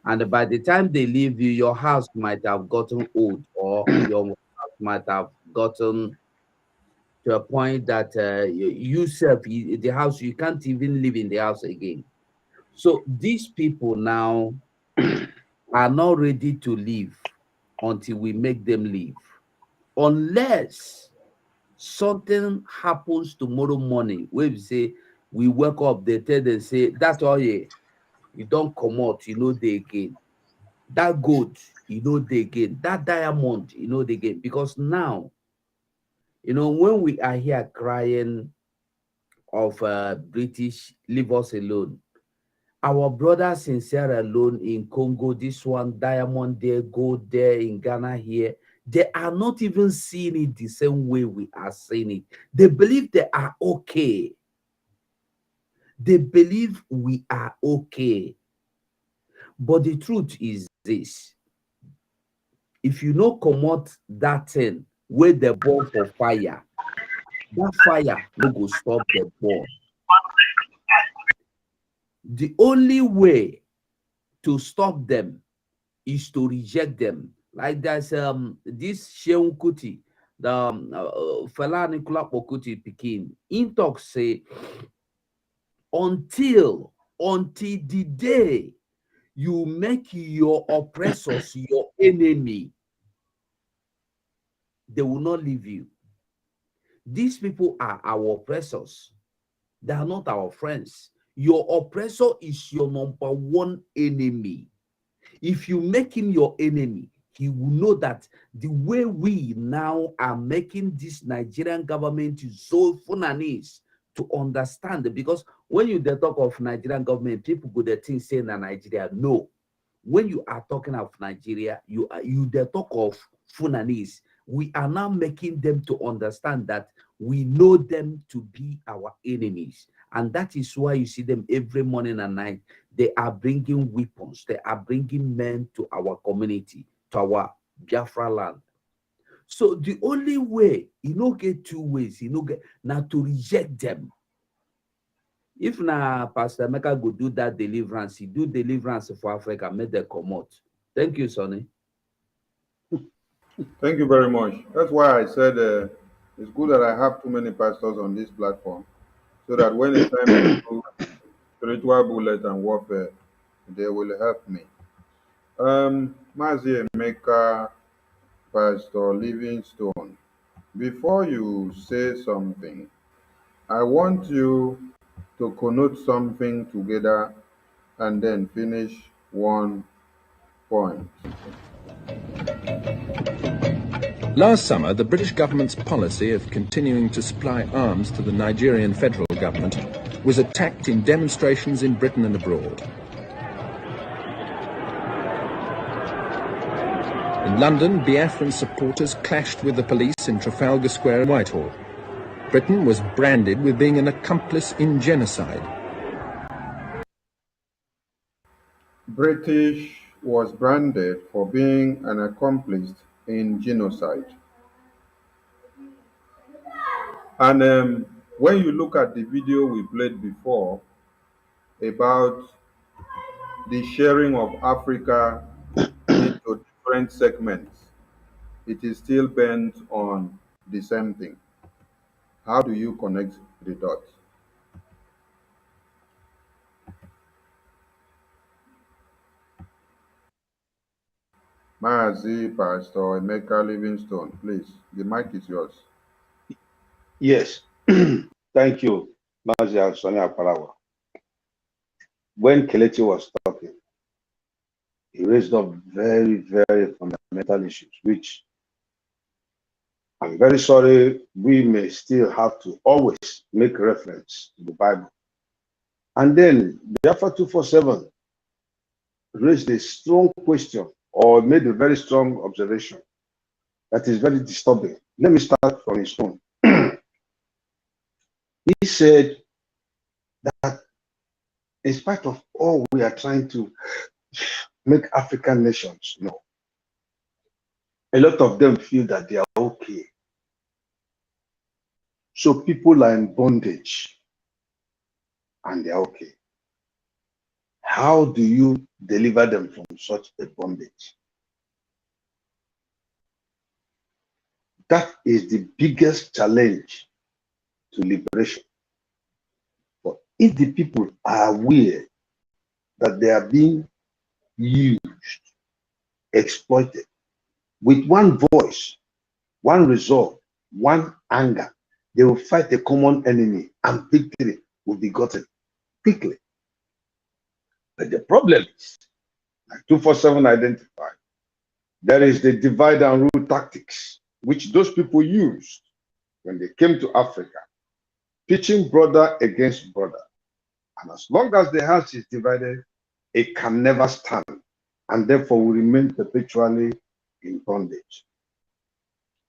[SPEAKER 6] And by the time they leave you, your house might have gotten old, or your house might have gotten to a point that yourself, the house, you can't even live in the house again. So these people now are not ready to leave until we make them leave. Unless something happens tomorrow morning, where we say, we wake up, they tell them, say, that's all you don't come out, you know, they again. That gold, you know, they again. That diamond, you know, they again. Because now, you know, when we are here crying of British, leave us alone, our brothers in Sierra Leone, in Congo, this one, diamond there, gold there, in Ghana here, they are not even seeing it the same way we are seeing it. They believe they are okay. They believe we are okay. But the truth is this. If you no comot that thing where they burn for fire, that fire no go stop the burn. The only way to stop them is to reject them. Like there's this Sheun Kuti, the Fela Nicola Okuti Pikin, in talk say, until the day you make your oppressors your enemy, they will not leave you. These people are our oppressors. They are not our friends. Your oppressor is your number one enemy. If you make him your enemy, he will know that the way we now are making this Nigerian government so funanis to understand. Because when you talk of Nigerian government, people go there think say na Nigeria. No. When you are talking of Nigeria, you talk of funanis. We are now making them to understand that we know them to be our enemies. And that is why you see them every morning and night. They are bringing weapons. They are bringing men to our community, to our Biafra land. So the only way, you know, get two ways, you know, get now to reject them. If now Pastor Mecca go do that deliverance, he do deliverance for Africa, make them come out. Thank you, Sonny.
[SPEAKER 3] Thank you very much. That's why I said it's good that I have too many pastors on this platform, so that when it's time to do spiritual bullet and warfare, they will help me. Mazi Emeka, Pastor Livingstone, before you say something, I want you to connote something together and then finish one point.
[SPEAKER 13] Last summer, the British government's policy of continuing to supply arms to the Nigerian federal government was attacked in demonstrations in Britain and abroad. In London, Biafran supporters clashed with the police in Trafalgar Square and Whitehall. Britain was branded with being an accomplice in genocide.
[SPEAKER 3] British was branded for being an accomplice in genocide. And when you look at the video we played before about the sharing of Africa into different segments, it is still bent on the same thing. How do you connect the dots? Maazi Pastor Emeka Livingstone, please, the mic is yours.
[SPEAKER 7] Yes. Thank you, Mazi Sonia Parawa. When Kelechi was talking, he raised up very, very fundamental issues, which I'm very sorry we may still have to always make reference to the Bible. And then Biafra 247 raised a strong question or made a very strong observation that is very disturbing. Let me start from his own. He said that in spite of all we are trying to make African nations know, a lot of them feel that they are okay. So people are in bondage and they are okay. How do you deliver them from such a bondage? That is the biggest challenge to liberation. But if the people are aware that they are being used, exploited, with one voice, one resolve, one anger, they will fight a common enemy and victory will be gotten quickly. But the problem is, like 247 identified, there is the divide and rule tactics, which those people used when they came to Africa, pitching brother against brother. And as long as the house is divided, it can never stand, and therefore will remain perpetually in bondage.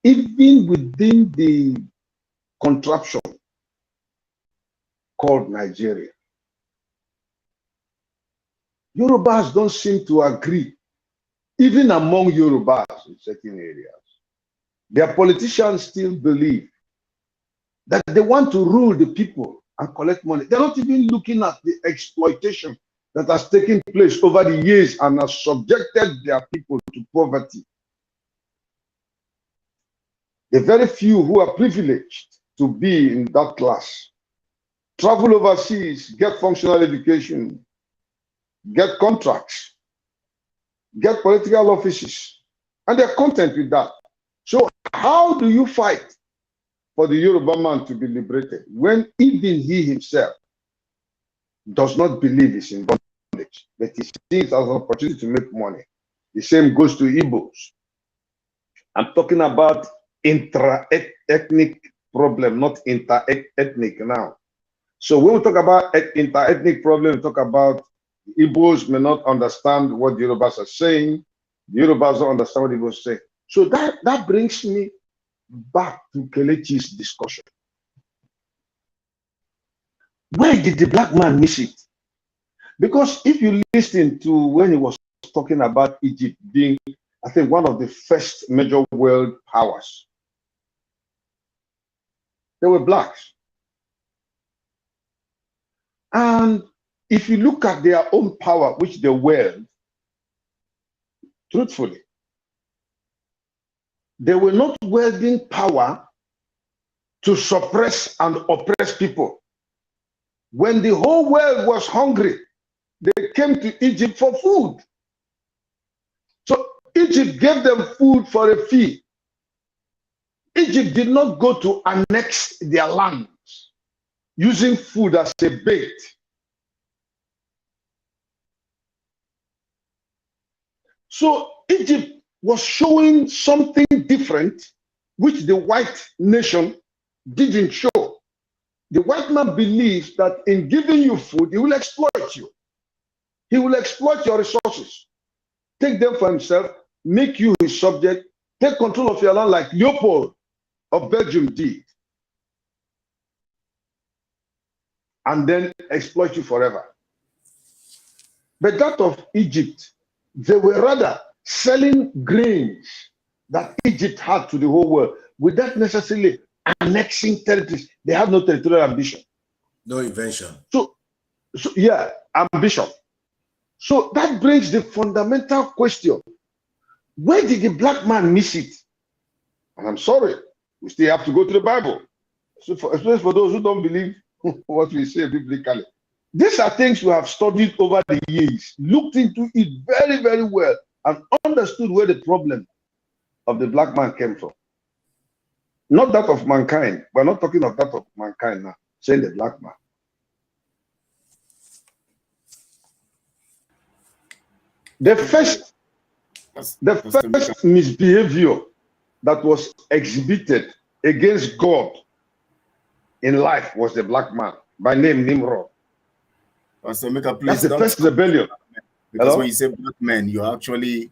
[SPEAKER 7] Even within the contraption called Nigeria, Yorubas don't seem to agree, even among Yorubas in certain areas. Their politicians still believe that they want to rule the people and collect money. They're not even looking at the exploitation that has taken place over the years and has subjected their people to poverty. The very few who are privileged to be in that class travel overseas, get functional education, get contracts, get political offices, and they're content with that. So how do you fight for the Yoruba man to be liberated when even he himself does not believe he's in bondage, but he sees it as an opportunity to make money? The same goes to Igbos. I'm talking about intra-ethnic problem, not inter-ethnic now. So when we talk about inter-ethnic problem, we talk about Igbos may not understand what the Yorubas are saying. The Yorubas don't understand what the Igbos say. So that brings me back to Kelechi's discussion. Where did the black man miss it? Because if you listen to when he was talking about Egypt being, I think, one of the first major world powers, they were blacks. And if you look at their own power, which they wield, truthfully, they were not wielding power to suppress and oppress people. When the whole world was hungry, they came to Egypt for food. So Egypt gave them food for a fee. Egypt did not go to annex their lands using food as a bait. So Egypt was showing something different, which the white nation didn't show. The white man believes that in giving you food, he will exploit you. He will exploit your resources, take them for himself, make you his subject, take control of your land like Leopold of Belgium did, and then exploit you forever. But that of Egypt, they were rather selling grains that Egypt had to the whole world without necessarily annexing territories. They have no territorial ambition.
[SPEAKER 4] No invention.
[SPEAKER 7] So yeah, ambition. So that brings the fundamental question. Where did the black man miss it? And I'm sorry, we still have to go to the Bible. So especially for those who don't believe what we say biblically. These are things we have studied over the years, looked into it very, very well, and understood where the problem of the black man came from. Not that of mankind. We're not talking of that of mankind now, saying the black man. The first misbehavior that was exhibited against God in life was the black man by name Nimrod.
[SPEAKER 8] So make a
[SPEAKER 7] That's the first rebellion.
[SPEAKER 8] Because
[SPEAKER 7] Hello?
[SPEAKER 8] when you say black men, you're actually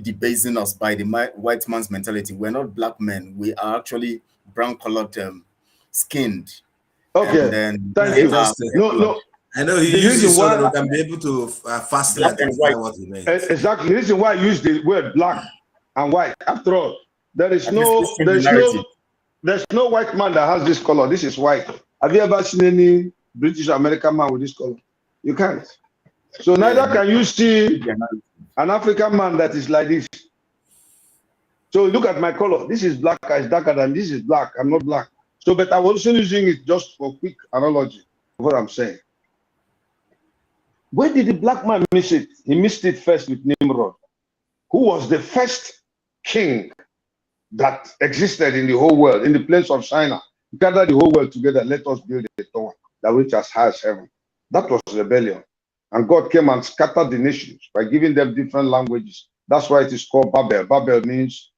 [SPEAKER 8] debasing us by the white man's mentality. We're not black men. We are actually brown-colored, skinned.
[SPEAKER 7] Okay,
[SPEAKER 8] and then
[SPEAKER 7] thank you. No.
[SPEAKER 4] I know he uses it so that we can be able to fastly identify what he means.
[SPEAKER 7] Exactly. The reason why I use the word black and white. After all, there's no white man that has this color. This is white. Have you ever seen any British or American man with this color? You can't. So neither can you see an African man that is like this. So look at my color. This is black, it's darker than this is black. I'm not black. So, but I'm also using it just for quick analogy of what I'm saying. Where did the black man miss it? He missed it first with Nimrod, who was the first king that existed in the whole world, in the place of China. Gather the whole world together, let us build a tower that reaches as high as heaven. That was rebellion. And God came and scattered the nations by giving them different languages. That's why it is called Babel. Babel means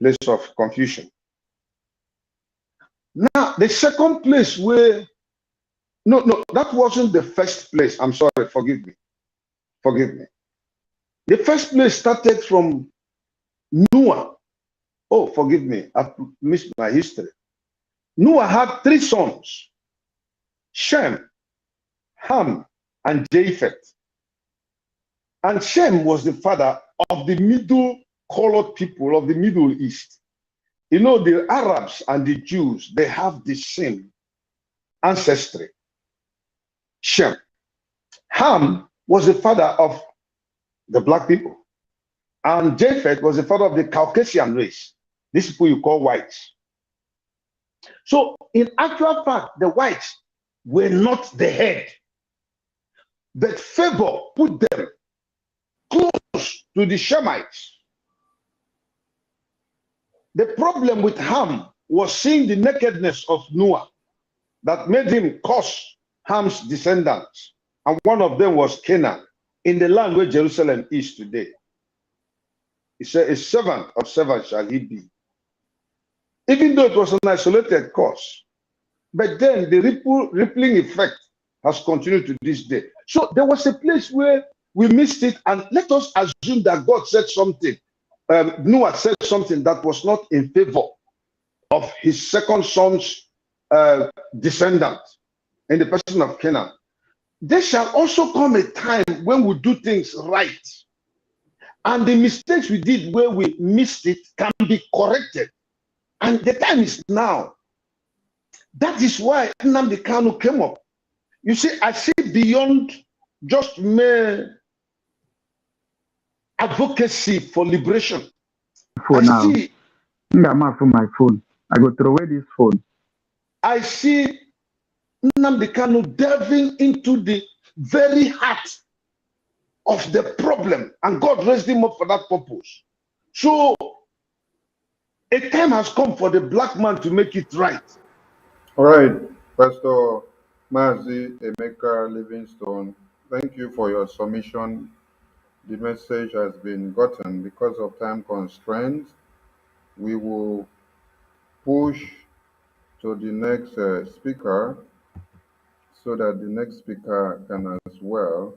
[SPEAKER 7] place of confusion. Now, the second place where, no, that wasn't the first place. I'm sorry, forgive me. The first place started from Noah. Oh, forgive me, I've missed my history. Noah had 3 sons, Shem, Ham, and Japheth. And Shem was the father of the middle-colored people of the Middle East. You know, the Arabs and the Jews, they have the same ancestry. Shem. Ham was the father of the black people. And Japheth was the father of the Caucasian race. These people you call whites. So in actual fact, the whites were not the head. But favor put them close to the Shemites. The problem with Ham was seeing the nakedness of Noah that made him curse Ham's descendants. And one of them was Canaan, in the land where Jerusalem is today. He said, a servant of servants shall he be. Even though it was an isolated cause, but then the rippling effect has continued to this day. So there was a place where we missed it, and let us assume that God said something. Noah said something that was not in favor of his second son's descendant in the person of Canaan. There shall also come a time when we do things right, and the mistakes we did where we missed it can be corrected. And the time is now. That is why Nnamdi Kanu came up. You see, I see beyond just mere advocacy for liberation.
[SPEAKER 14] For now, I'm off my phone. I go throw away this phone.
[SPEAKER 7] I see Nnamdi Kanu delving into the very heart of the problem, and God raised him up for that purpose. So a time has come for the black man to make it right.
[SPEAKER 3] All right, Pastor Mazi Emeka Livingstone, thank you for your submission. The message has been gotten. Because of time constraints, we will push to the next speaker so that the next speaker can as well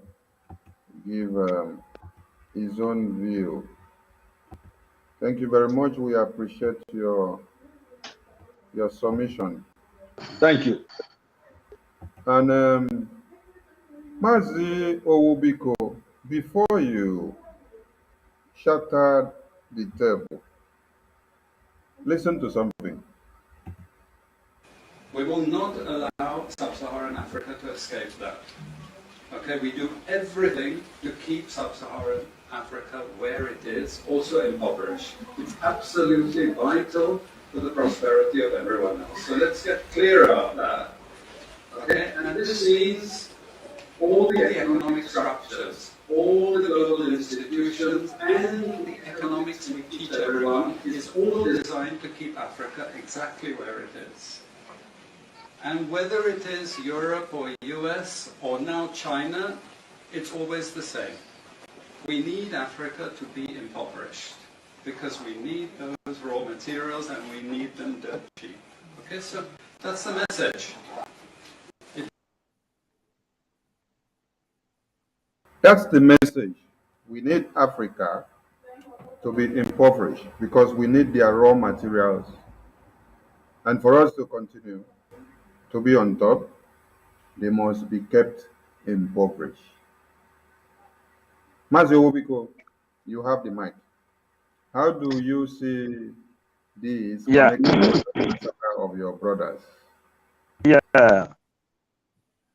[SPEAKER 3] give his own view. Thank you very much. We appreciate your submission.
[SPEAKER 7] Thank you.
[SPEAKER 3] And Mazi Owubiko, before you shattered the table, listen to something.
[SPEAKER 15] We will not allow sub-Saharan Africa to escape that. Okay, we do everything to keep sub-Saharan Africa where it is, also impoverished. It's absolutely vital for the prosperity of everyone else. So let's get clear about that. Okay, and this means all the economic structures, all the global institutions, and the economics we teach everyone is all designed to keep Africa exactly where it is. And whether it is Europe or US or now China, it's always the same. We need Africa to be impoverished because we need those raw materials and we need them dirt cheap. Okay, so that's the message.
[SPEAKER 3] That's the message. We need Africa to be impoverished because we need their raw materials. And for us to continue to be on top, they must be kept impoverished. Mazio Biko, you have the mic. How do you see this connected to the massacre of your brothers?
[SPEAKER 5] Yeah.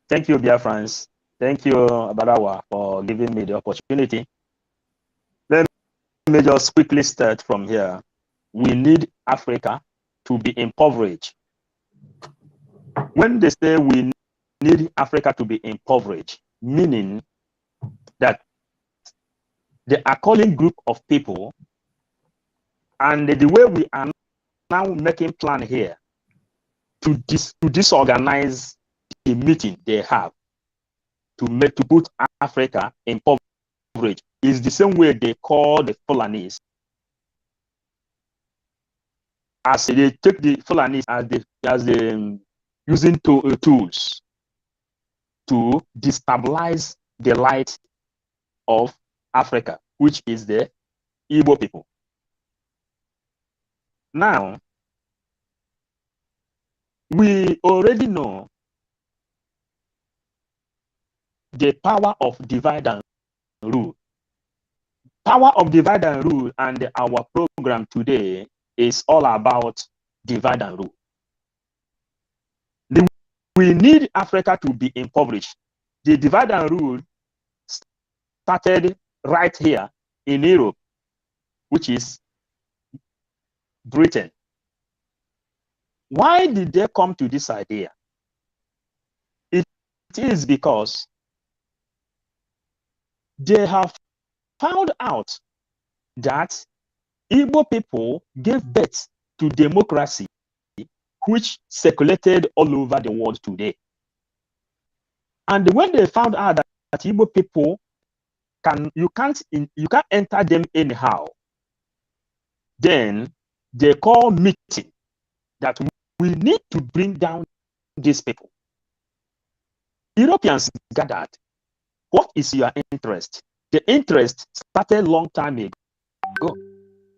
[SPEAKER 5] Thank you, biafrans. Thank you, Barawa, for giving me the opportunity. Let me just quickly start from here. We need Africa to be impoverished. When they say we need Africa to be impoverished, meaning that they are calling group of people, and the way we are now making plan here to disorganize the meeting they have to put Africa in impoverished is the same way they call the Fulanis, as they take the Fulanis as the using tools to destabilize the light of Africa, which is the Igbo people. Now, we already know the power of divide and rule. Power of divide and rule, and our program today is all about divide and rule. We need Africa to be impoverished. The divide and rule started right here in Europe, which is Britain. Why did they come to this idea? It is because they have found out that Igbo people gave birth to democracy, which circulated all over the world today. And when they found out that Igbo people you can't enter them anyhow, then they call meeting that we need to bring down these people. Europeans gathered. What is your interest? The interest started a long time ago.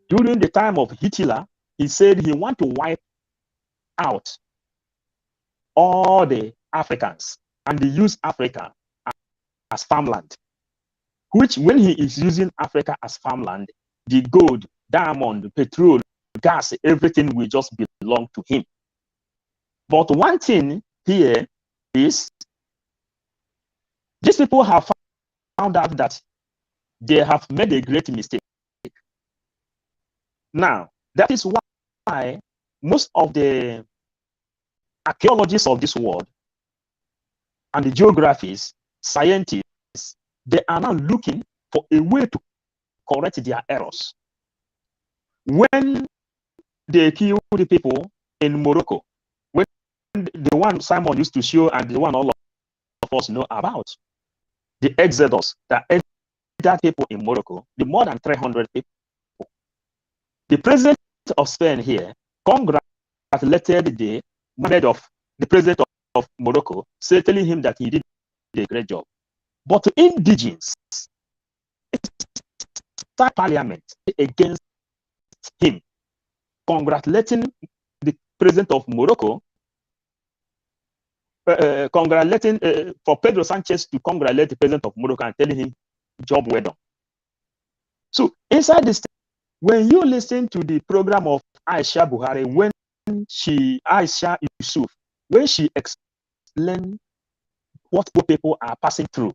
[SPEAKER 5] During the time of Hitler, he said he wanted to wipe out all the Africans and use Africa as farmland, which when he is using Africa as farmland, the gold, diamond, petrol, gas, everything will just belong to him. But one thing here is these people have found out that they have made a great mistake. Now, that is why most of the archaeologists of this world and the geographies, scientists, they are now looking for a way to correct their errors. When they killed the people in Morocco, when the one Simon used to show and the one all of us know about, the exodus that entered people in Morocco, the more than 300 people. The president of Spain here congratulated the president of Morocco, telling him that he did a great job. But the indigenous parliament against him, congratulating the president of Morocco, congratulating for Pedro Sanchez to congratulate the president of Morocco and telling him, job well done. So inside this, when you listen to the program of Aisha Buhari, when she explained what people are passing through,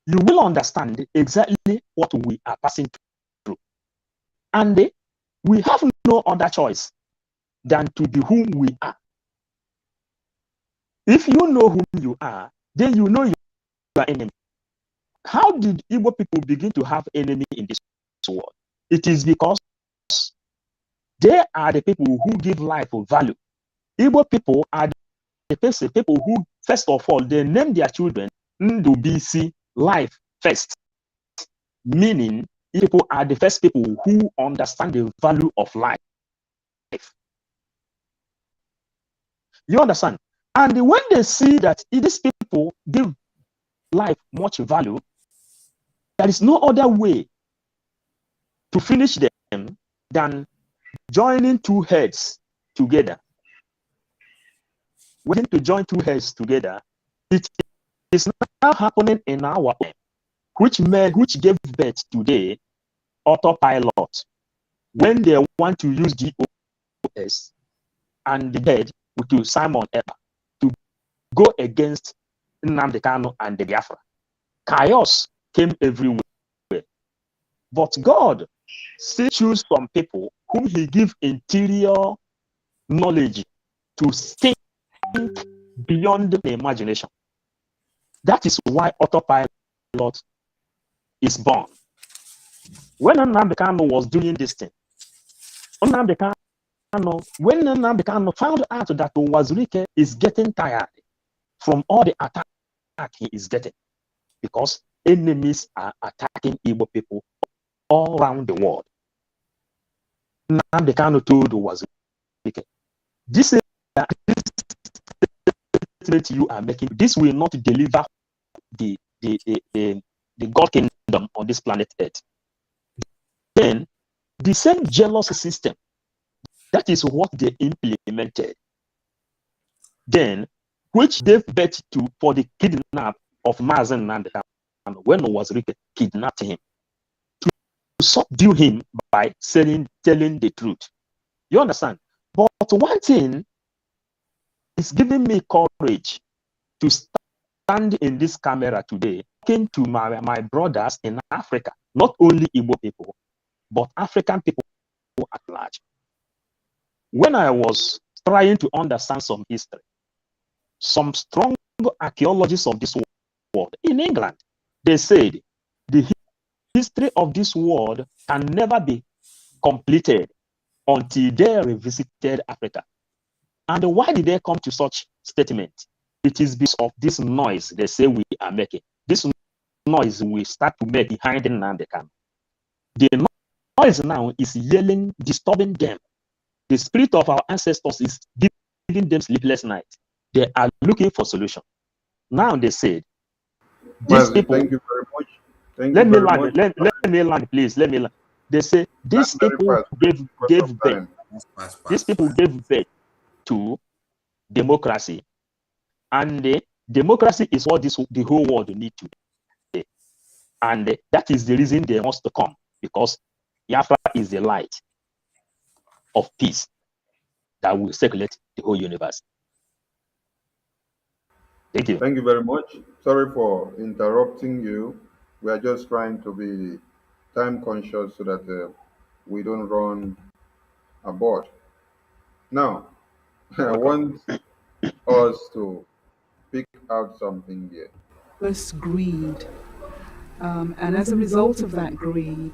[SPEAKER 5] you will understand exactly what we are passing through. And we have no other choice than to be whom we are. If you know whom you are, then you know you are enemy. How did Igbo people begin to have enemy in this world? It is because they are the people who give life value. Igbo people are the people who, first of all, they name their children Ndubisi, life first. Meaning, people are the first people who understand the value of life. You understand? And when they see that these people give life much value, there is no other way to finish them than joining two heads together. When to join two heads together, it is now happening in our time, which gave birth today autopilot. When they want to use GOS and the dead to Simon Eber to go against Nnamdi Kanu and the Biafra, chaos came everywhere. But God still choose some people whom He give interior knowledge to think beyond the imagination. That is why autopilot is born. When Nnamdi Kanu was doing this thing, when Nnamdi Kanu found out that Wazirike is getting tired from all the attack he is getting, because enemies are attacking Igbo people all around the world. Nnamdi Kanu told Wazirike, this statement you are making, this will not deliver the God kingdom on this planet Earth. Then the same jealous system, that is what they implemented. Then, which gave birth to for the kidnap of Mazen Nnamdi Kanu when Wazirike kidnapped him, to subdue him by telling the truth. You understand? But one thing is giving me courage to stand in this camera today, talking to my brothers in Africa, not only Igbo people, but African people at large. When I was trying to understand some history, some strong archaeologists of this world in England, they said the history of this world can never be completed until they revisited Africa. And why did they come to such statement? It is because of this noise they say we are making. This noise we start to make behind Nnamdi Kanu. The noise now is yelling, disturbing them. The spirit of our ancestors is giving them sleepless nights. They are looking for solution. Now they said, these people.
[SPEAKER 3] Thank you very much.
[SPEAKER 5] Let me land, please. Let me land. They say these people gave birth. These people gave birth to democracy, and democracy is what the whole world needs today. And that is the reason they must come, because Biafra is the light of peace that will circulate the whole universe. Thank you.
[SPEAKER 3] Thank you very much. Sorry for interrupting you. We are just trying to be time conscious so that we don't run aboard. Now, I want us to pick out something here.
[SPEAKER 10] Greed. And as a result of that greed,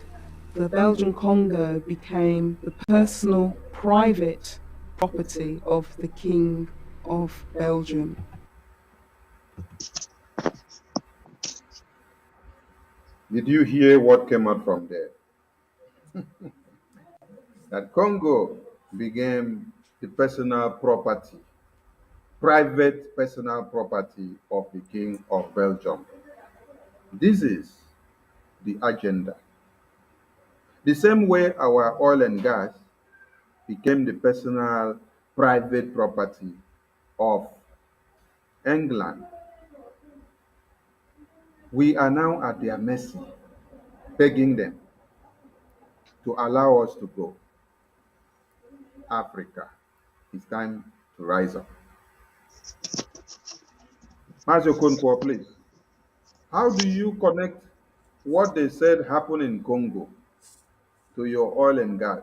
[SPEAKER 10] the Belgian Congo became the personal, private property of the King of Belgium.
[SPEAKER 3] Did you hear what came out from there? That Congo became the personal property, private personal property of the King of Belgium. This is the agenda. The same way our oil and gas became the personal private property of England, we are now at their mercy, begging them to allow us to go. Africa, it's time to rise up. Master Okonkwo, please. How do you connect what they said happened in Congo to your oil and gas?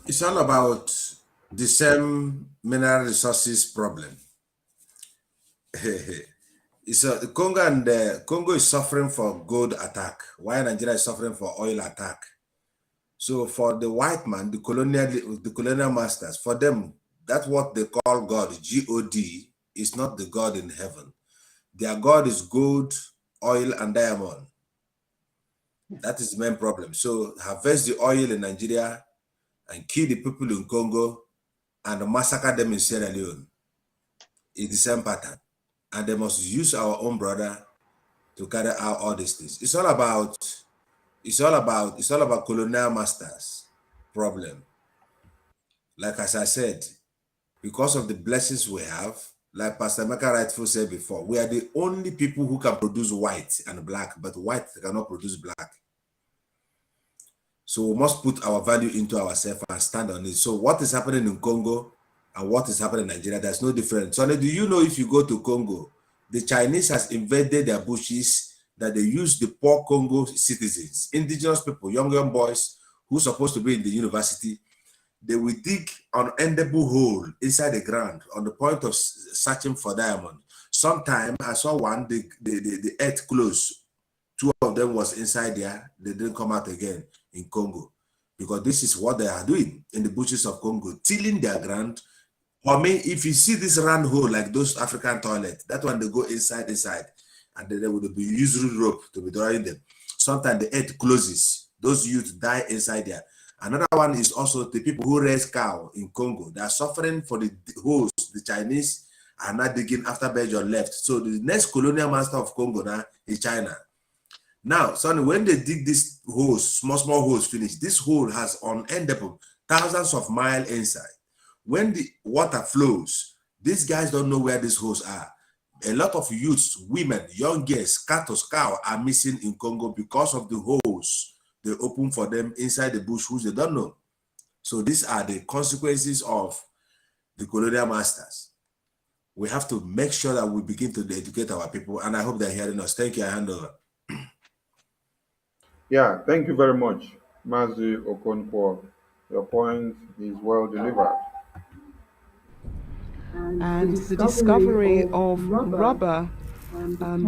[SPEAKER 4] It's all about the same mineral resources problem. It's Congo is suffering for gold attack, while Nigeria is suffering for oil attack. So for the white man, the colonial masters, for them, that's what they call God. God is not the God in heaven. Their God is gold, oil, and diamond. That is the main problem. So harvest the oil in Nigeria and kill the people in Congo and massacre them in Sierra Leone. It's the same pattern. And they must use our own brother to carry out all these things. It's all about colonial masters problem. Like as I said, because of the blessings we have, like Pastor Mecca rightfully said before, we are the only people who can produce white and black, but white cannot produce black. So we must put our value into ourselves and stand on it. So what is happening in Congo and what is happening in Nigeria, there's no difference. So do you know if you go to Congo, the Chinese has invaded their bushes that they use the poor Congo citizens, indigenous people, young boys who are supposed to be in the university. They will dig an endable hole inside the ground on the point of searching for diamond. Sometime I saw one, the earth closed. Two of them was inside there. They didn't come out again in Congo because this is what they are doing in the bushes of Congo, tilling their ground. I mean, if you see this round hole like those African toilets, that one they go inside, and then they would be using rope to be drawing them. Sometimes the earth closes. Those youth die inside there. Another one is also the people who raise cow in Congo. They are suffering for the holes. The Chinese are not digging after Belgium left. So the next colonial master of Congo now is China. Now, son, when they dig this holes, small holes finish, this hole has unendable thousands of miles inside. When the water flows, these guys don't know where these holes are. A lot of youths, women, young girls, cattle, cow are missing in Congo because of the holes they open for them inside the bush, which they don't know. So these are the consequences of the colonial masters. We have to make sure that we begin to educate our people, and I hope they're hearing us. Thank you. I hand over.
[SPEAKER 3] Yeah, thank you very much, Mazi Okonkwo. Your point is well delivered.
[SPEAKER 10] And the discovery of rubber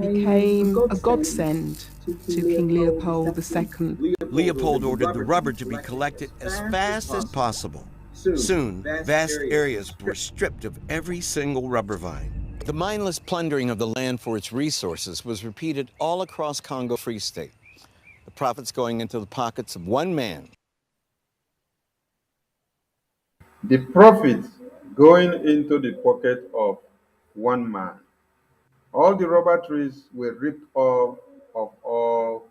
[SPEAKER 10] became a godsend to King Leopold II.
[SPEAKER 9] Leopold ordered the rubber to be collected as fast as possible. Soon, vast areas were stripped of every single rubber vine.
[SPEAKER 12] The mindless plundering of the land for its resources was repeated all across Congo Free State. The profits going into the pockets of one man.
[SPEAKER 3] The profits going into the pocket of one man. All the rubber trees were ripped off of all.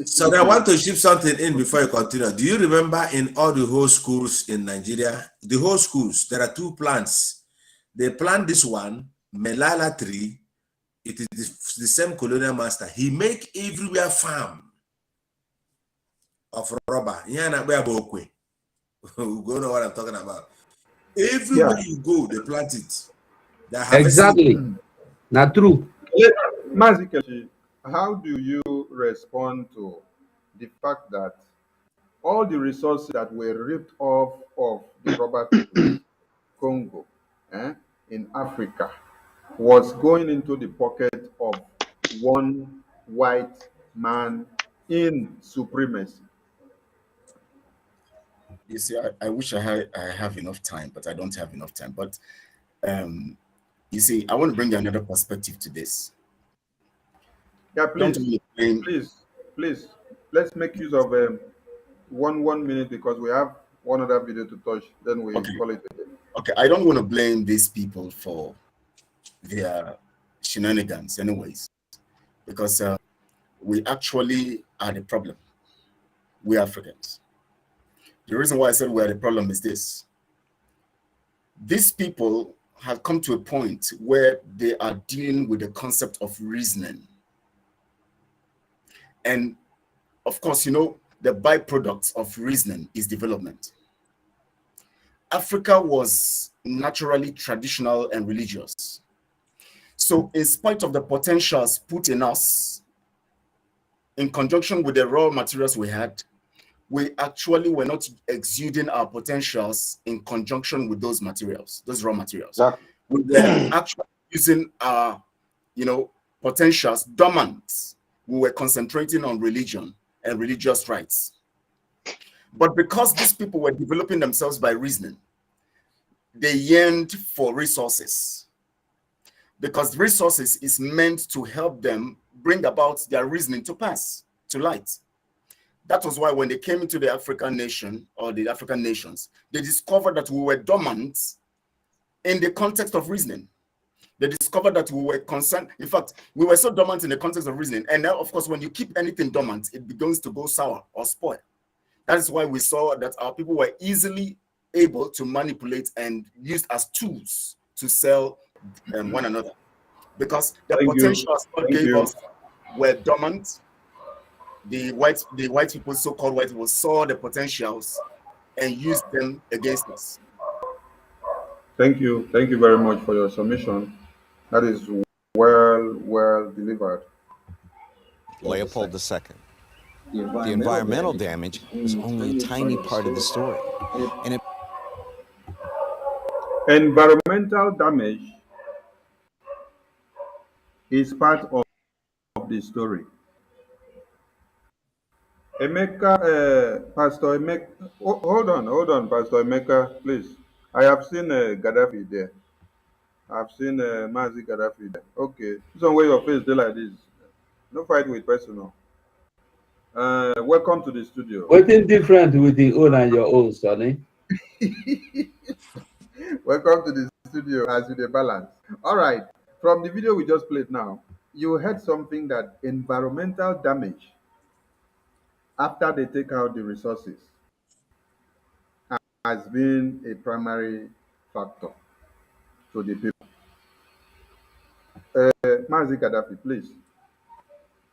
[SPEAKER 4] So I want to ship something in before you continue. Do you remember in all the whole schools in Nigeria, the whole schools, there are two plants. They plant this one, Melala tree. It is the same colonial master. He make everywhere farm of rubber. You know what I'm talking about. Everywhere you go, they plant it.
[SPEAKER 6] Exactly. Not true.
[SPEAKER 3] Mazikechi, how do you respond to the fact that all the resources that were ripped off of the rubber Congo in Africa was going into the pocket of one white man in supremacy?
[SPEAKER 8] You see, I wish I have enough time, but I don't have enough time. But you see, I want to bring another perspective to this.
[SPEAKER 3] Yeah, please, please, let's make use of one minute because we have one other video to touch. Then we call it a day.
[SPEAKER 8] Okay, I don't want to blame these people for their shenanigans, anyways, because we actually are the problem. We Africans. The reason why I said we are the problem is this. These people have come to a point where they are dealing with the concept of reasoning. And of course, you know, the byproduct of reasoning is development. Africa was naturally traditional and religious. So in spite of the potentials put in us, in conjunction with the raw materials we had, we actually were not exuding our potentials in conjunction with those materials, those raw materials.
[SPEAKER 7] Exactly.
[SPEAKER 8] We were actually using our, potentials dormant. We were concentrating on religion and religious rights. But because these people were developing themselves by reasoning, they yearned for resources. Because resources is meant to help them bring about their reasoning to pass, to light. That was why when they came into the African nation or the African nations, they discovered that we were dormant in the context of reasoning. They discovered that we were concerned. In fact, we were so dormant in the context of reasoning. And now, of course, when you keep anything dormant, it begins to go sour or spoil. That is why we saw that our people were easily able to manipulate and used as tools to sell one another. Because the potentials God gave us were dormant. The white people, so-called white people, saw the potentials and used them against us.
[SPEAKER 3] Thank you very much for your submission. That is well delivered.
[SPEAKER 12] Leopold II. The environmental damage was only a tiny part of the story. And
[SPEAKER 3] environmental damage is part of the story. Emeka, Pastor Emeka, hold on, Pastor Emeka, please. I have seen Gaddafi there. I've seen Mazi Gaddafi there. Okay, this one where your face dey like this. No fight with personal. Welcome to the studio.
[SPEAKER 6] What's different with the own and your own, Sonny?
[SPEAKER 3] Welcome to the studio as with a balance. All right, from the video we just played now, you heard something that environmental damage after they take out the resources has been a primary factor to the people. Mazi Gaddafi, please.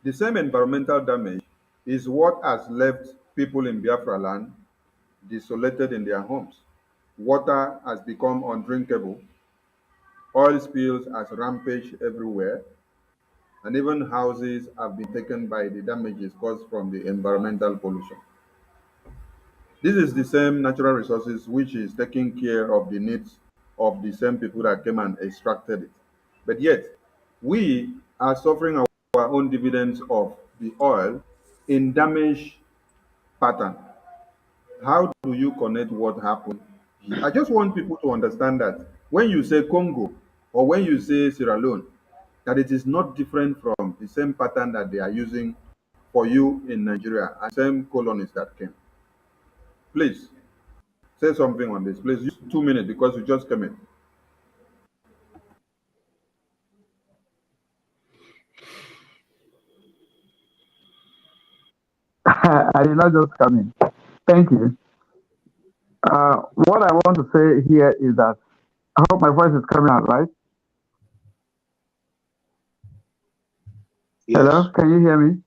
[SPEAKER 3] The same environmental damage is what has left people in Biafra land desolated in their homes. Water has become undrinkable. Oil spills has rampaged everywhere. And even houses have been taken by the damages caused from the environmental pollution. This is the same natural resources which is taking care of the needs of the same people that came and extracted it. But yet, we are suffering our own dividends of the oil in damage pattern. How do you connect what happened? I just want people to understand that when you say Congo or when you say Sierra Leone, that it is not different from the same pattern that they are using for you in Nigeria and same colonists that came. Please say something on this. Please use 2 minutes because you just came in.
[SPEAKER 14] I did not just come in. Thank you. What I want to say here is that I hope my voice is coming out, right?
[SPEAKER 7] Yes.
[SPEAKER 14] Hello, can you hear me?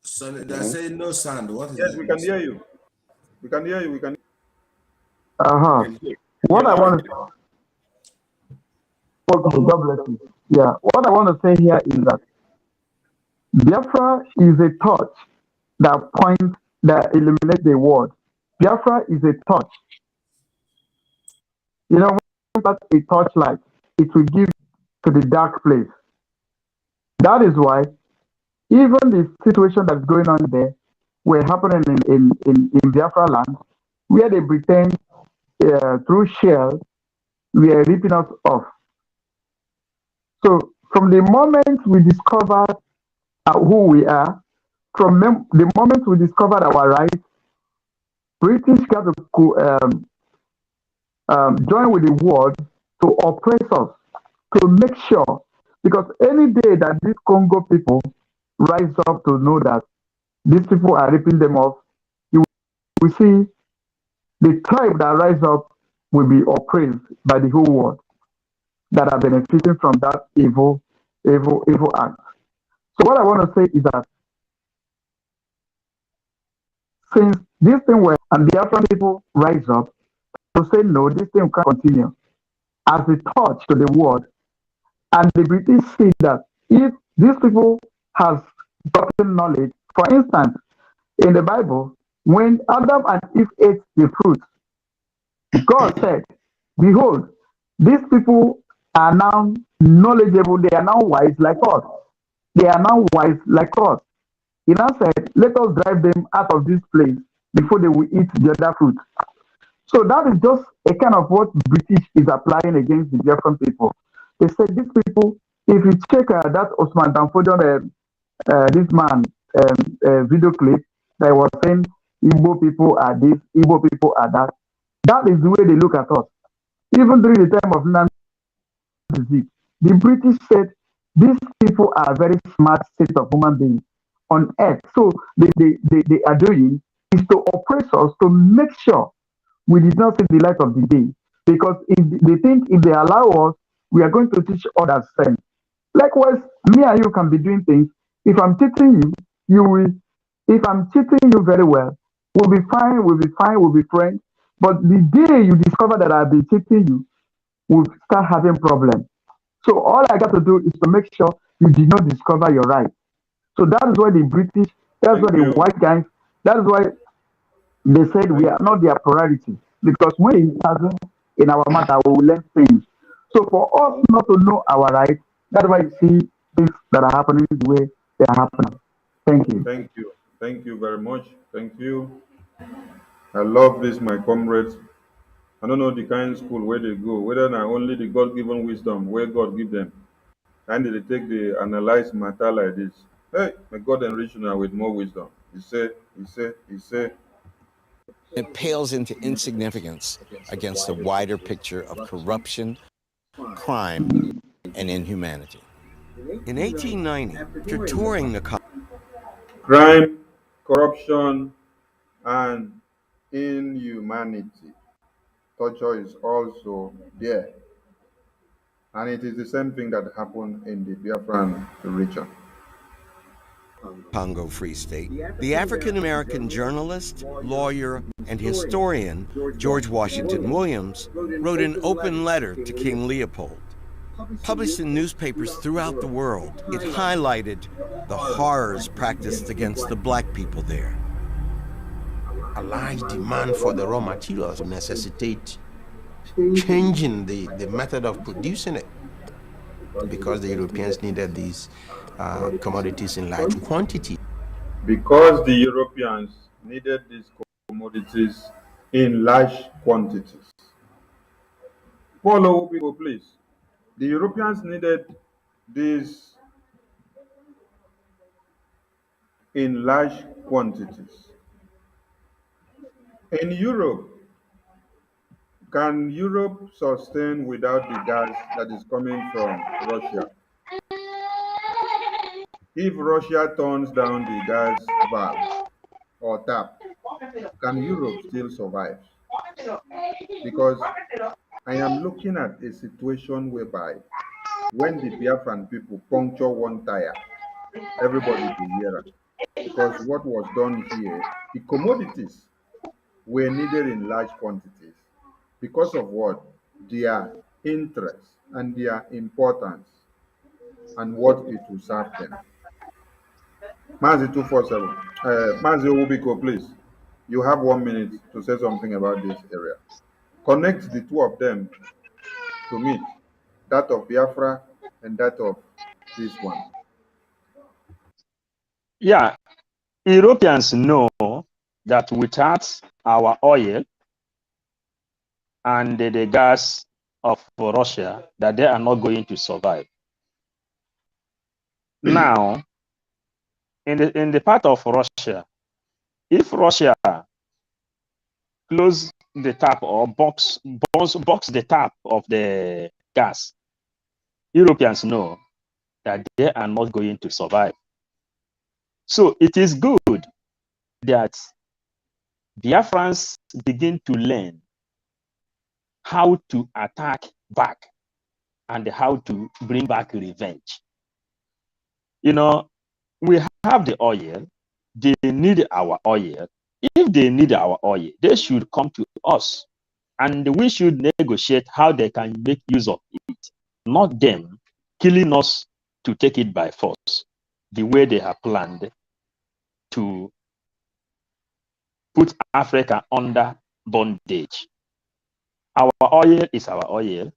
[SPEAKER 4] So they're saying no sound. What is
[SPEAKER 3] Yes,
[SPEAKER 4] that?
[SPEAKER 3] we can hear you. We can hear you. We can.
[SPEAKER 14] What I want to God bless you. Yeah, what I want to say here is that Biafra is a torch that illuminates the world. Biafra is a torch. You know, when that's a torchlight, it will give to the dark place. That is why even the situation that's going on there were happening in Biafra land, where they pretend through shell we are ripping us off. So from the moment we discovered who we are, from the moment we discovered our rights, British got to join with the world to oppress us, to make sure, because any day that these Congo people rise up to know that these people are ripping them off, you will see the tribe that rise up will be oppressed by the whole world that are benefiting from that evil act. So what I want to say is that since this thing were and the African people rise up to say no, this thing can't continue as a torch to the world, And the British see that if these people has gotten knowledge, for instance, in the Bible, when Adam and Eve ate the fruit, God said, behold, these people are now knowledgeable, they are now wise like us. They are now wise like us. He now said, let us drive them out of this place before they will eat the other fruit. So that is just a kind of what British is applying against the different people. They said these people, if you check that Osman Danfodion, this man video clip that was saying Igbo people are this, Igbo people are that. That is the way they look at us. Even during the time of Nazi, the British said these people are very smart set of human beings on earth. So they are doing is to oppress us to make sure we did not see the light of the day. Because if they think if they allow us, we are going to teach others same. Likewise, me and you can be doing things. If I'm cheating you, you will. If I'm cheating you very well, we'll be fine, we'll be friends. But the day you discover that I've been cheating you, we'll start having problems. So all I got to do is to make sure you did not discover your right. So that is why the British, that's why the white guys, that is why they said we are not their priority. Because when it hasn't in our matter, we will learn things. So for us not to know our rights, that's why you see things that are happening the way they are happening. Thank you.
[SPEAKER 3] Thank you. Thank you very much. Thank you. I love this, my comrades. I don't know the kind of school where they go, whether not only the God-given wisdom where God give them. And they take the analyze matter like this. Hey, may God enrich you now with more wisdom. He said.
[SPEAKER 12] It pales into insignificance against the wider picture of corruption, crime, and inhumanity.
[SPEAKER 9] In 1890, after touring the
[SPEAKER 3] crime, corruption, and inhumanity. Torture is also there. And it is the same thing that happened in the Biafran region.
[SPEAKER 9] Congo Free State, the African-American journalist, lawyer, and historian George Washington Williams wrote an open letter to King Leopold. Published in newspapers throughout the world, it highlighted the horrors practiced against the black people there.
[SPEAKER 11] A large demand for the raw materials will necessitate changing the method of producing it, because the Europeans needed these commodities in large quantity.
[SPEAKER 3] Because the Europeans needed these commodities in large quantities. Follow people, please. The Europeans needed these in large quantities. In Europe, can Europe sustain without the gas that is coming from Russia? If Russia turns down the gas valve or tap, can Europe still survive? Because I am looking at a situation whereby when the Biafran people puncture one tire, everybody will hear it. Because what was done here, the commodities were needed in large quantities. Because of what? Their interest and their importance and what it will serve them. Mazi 247. Mazi Ubiko, please. You have 1 minute to say something about this area. Connect the two of them to meet, that of Biafra and that of this one.
[SPEAKER 5] Yeah, Europeans know that without our oil and the gas of Russia, that they are not going to survive. Now, in the part of Russia, if Russia close the tap or box the tap of the gas, Europeans know that they are not going to survive. So it is good that Biafrans begin to learn how to attack back and how to bring back revenge. You know, we have the oil, they need our oil. If they need our oil, they should come to us and we should negotiate how they can make use of it, not them killing us to take it by force, the way they have planned to put Africa under bondage. Our oil is our oil.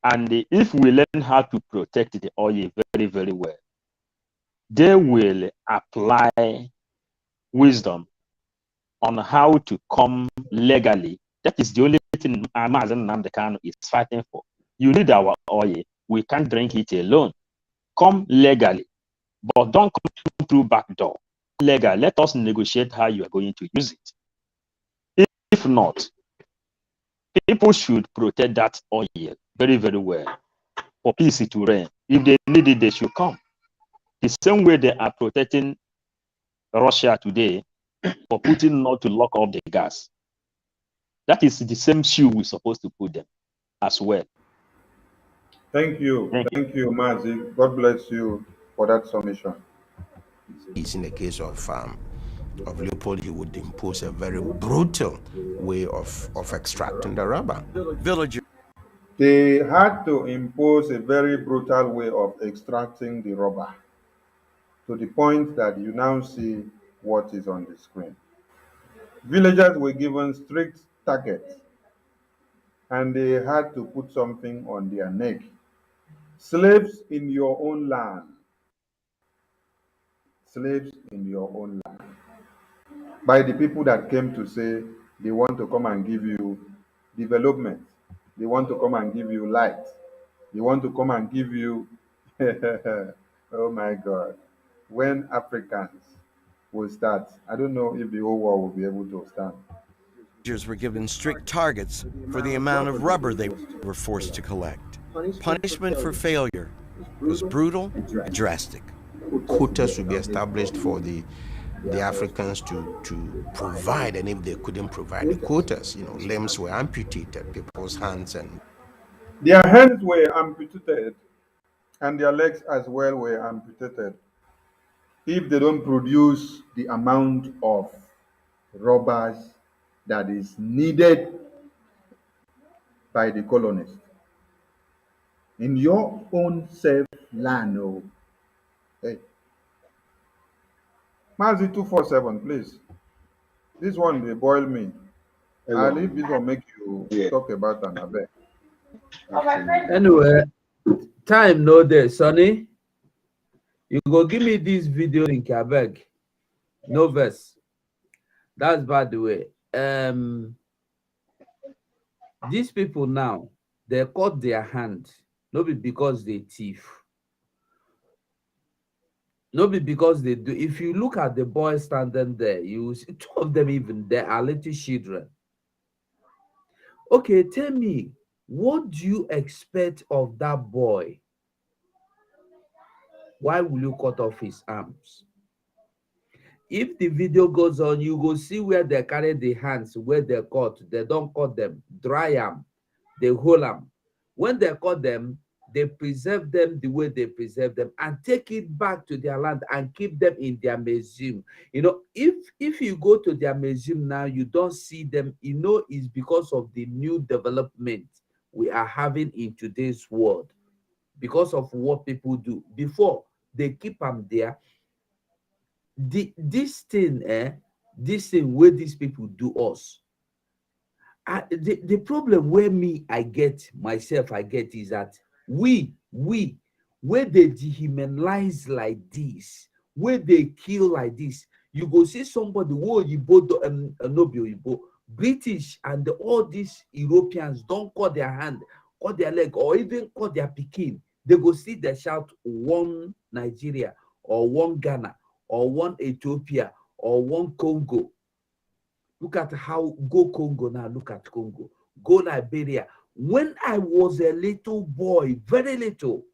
[SPEAKER 5] And if we learn how to protect the oil very, very well, they will apply wisdom on how to come legally. That is the only thing Mazen Namdekano is fighting for. You need our oil. We can't drink it alone. Come legally, but don't come through back door. Legal. Let us negotiate how you are going to use it. If not, people should protect that oil very, very well for peace to reign. If they need it, they should come. The same way they are protecting Russia today for Putin not to lock up the gas. That is the same shoe we're supposed to put them as well.
[SPEAKER 3] Thank you, Mazi. God bless you for that submission.
[SPEAKER 11] In the case of Leopold, he would impose a very brutal way of extracting the rubber.
[SPEAKER 3] They had to impose a very brutal way of extracting the rubber, to the point that you now see what is on the screen. Villagers were given strict targets, and they had to put something on their neck. Slaves in your own land. Slaves in your own land. By the people that came to say they want to come and give you development. They want to come and give you light. They want to come and give you, oh my God, when Africans will start, I don't know if the whole world will be able to stand.
[SPEAKER 9] Villagers were given strict targets for the amount of rubber they were forced to collect. Punishment for failure was brutal and drastic.
[SPEAKER 11] Quotas should be established for the Africans to provide, and if they couldn't provide the quotas, limbs were amputated, people's hands and
[SPEAKER 3] their hands were amputated, and their legs as well were amputated if they don't produce the amount of robbers that is needed by the colonists. In your own safe land, oh. Hey. Mazi 247, please. This one, they boil me. I'll leave this one make you talk about another.
[SPEAKER 6] Anyway, time no day, Sonny. You go give me this video link, I beg. No verse. That's by the way. These people now, they cut their hand. Not because they thief. Not because they do. If you look at the boys standing there, you see two of them even there are little children. Okay, tell me, what do you expect of that boy? Why will you cut off his arms? If the video goes on, you go see where they carry the hands, where they cut. They don't cut them, dry them, they hold them. When they cut them, they preserve them the way they preserve them and take it back to their land and keep them in their museum. If you go to their museum now, you don't see them, it's because of the new development we are having in today's world, because of what people do. Before, they keep them there. This thing where these people do us, the problem where I get is that we where they dehumanize like this, where they kill like this, you go see somebody British and all these Europeans don't cut their hand, cut their leg, or even cut their pikin. They go see they shout one Nigeria or one Ghana or one Ethiopia or one Congo. Look at how go Congo now. Look at Congo. Go Liberia. When I was a little boy, very little,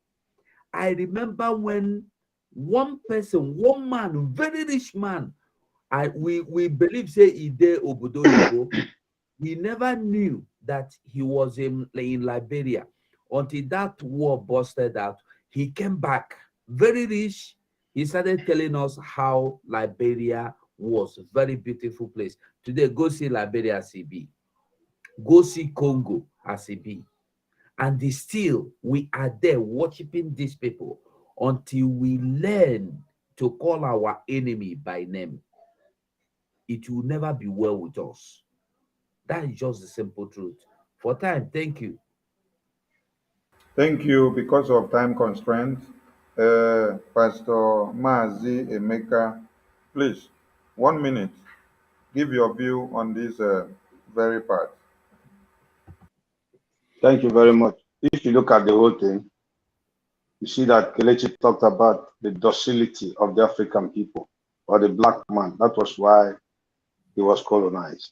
[SPEAKER 6] I remember when one person, one man, very rich man, we believe say Ide Obodo, we never knew that he was in Liberia until that war busted out. He came back very rich. He started telling us how Liberia was a very beautiful place. Today, go see Liberia as it be. Go see Congo as it be. And still, we are there worshiping these people until we learn to call our enemy by name. It will never be well with us. That is just the simple truth. For time, thank you.
[SPEAKER 3] Thank you. Because of time constraints, Pastor Mazi Emeka, please, 1 minute. Give your view on this very part.
[SPEAKER 7] Thank you very much. If you look at the whole thing, you see that Kelechi talked about the docility of the African people or the black man. That was why he was colonized.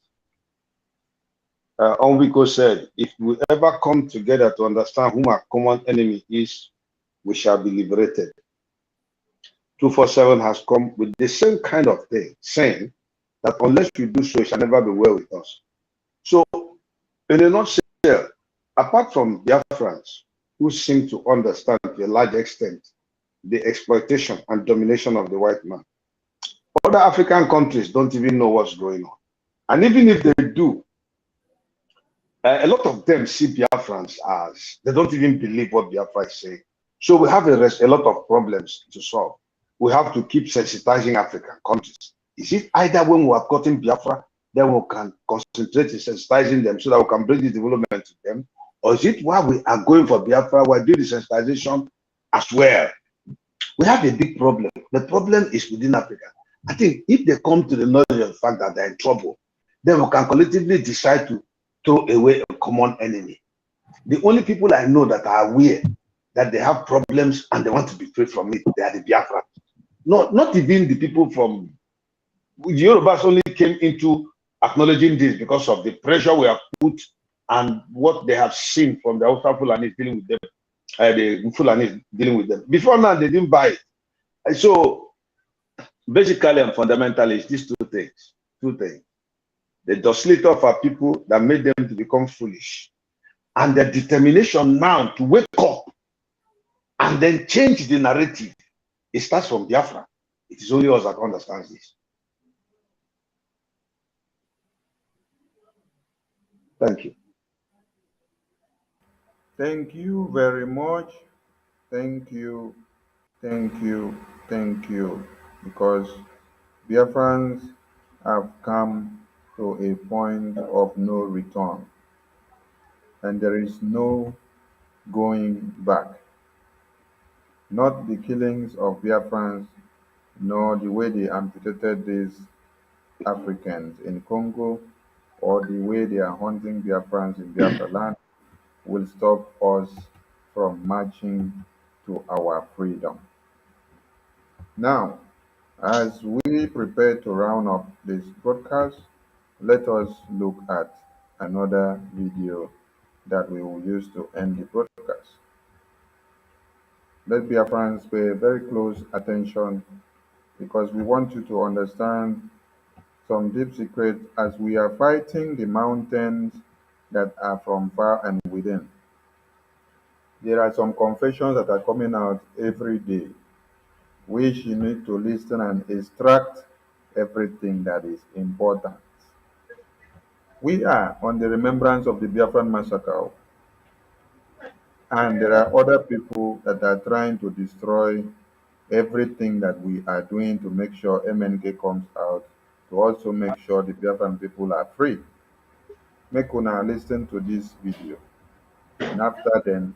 [SPEAKER 7] Biko said, if we ever come together to understand whom our common enemy is, we shall be liberated. 247 has come with the same kind of thing, saying that unless we do so, it shall never be well with us. So, in a nutshell, apart from Biafrans, who seem to understand to a large extent the exploitation and domination of the white man, other African countries don't even know what's going on. And even if they do, a lot of them see Biafrans as, they don't even believe what Biafra is saying. So we have a lot of problems to solve. We have to keep sensitizing African countries. Is it either when we have gotten Biafra, then we can concentrate in sensitizing them so that we can bring the development to them? Or is it while we are going for Biafra, we're doing the sensitization as well? We have a big problem. The problem is within Africa. I think if they come to the knowledge of the fact that they're in trouble, then we can collectively decide to throw away a common enemy. The only people I know that are aware that they have problems and they want to be free from it, they are the Biafra. Not even the people from the Yorubas only came into acknowledging this because of the pressure we have put and what they have seen from the Hausa Fulanis dealing with them, the Fulanis dealing with them. Before now, they didn't buy it. And so basically and fundamentally, it's these two things. The docility of our people that made them to become foolish, and the determination now to wake up and then change the narrative. It starts from Biafra. It is only us that understands this. Thank you.
[SPEAKER 3] Thank you very much. Thank you. Thank you. Thank you. Because Biafrans have come to a point of no return. And there is no going back. Not the killings of Biafrans, nor the way they amputated these Africans in Congo, or the way they are hunting Biafrans in Biafra land will stop us from marching to our freedom. Now, as we prepare to round up this broadcast, let us look at another video that we will use to end the broadcast. Let Biafrans pay very close attention because we want you to understand some deep secret as we are fighting the mountains that are from far and within. There are some confessions that are coming out every day, which you need to listen and extract everything that is important. We are on the remembrance of the Biafran massacre, and there are other people that are trying to destroy everything that we are doing to make sure MNK comes out, to also make sure the Biafran people are free. Make una listen to this video, and after then,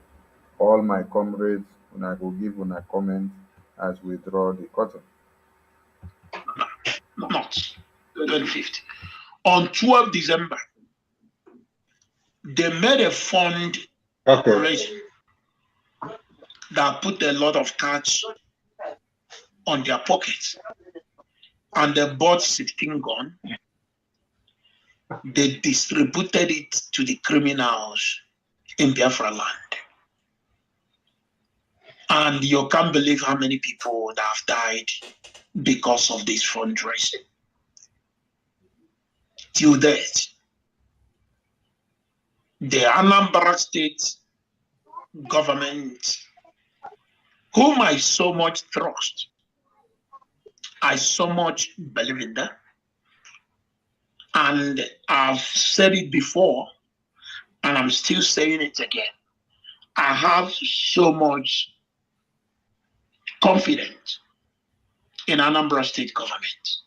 [SPEAKER 3] all my comrades, una go give una comment as we draw the curtain.
[SPEAKER 16] Not 25th. On 12 December, they made a fund operation that put a lot of cash on their pockets, and they bought 16 guns. They distributed it to the criminals in Biafra land. And you can't believe how many people would have died because of this fundraising. Till date, the Anambra State government, whom I so much trust, I so much believe in them, and I've said it before, and I'm still saying it again. I have so much confidence in Anambra State government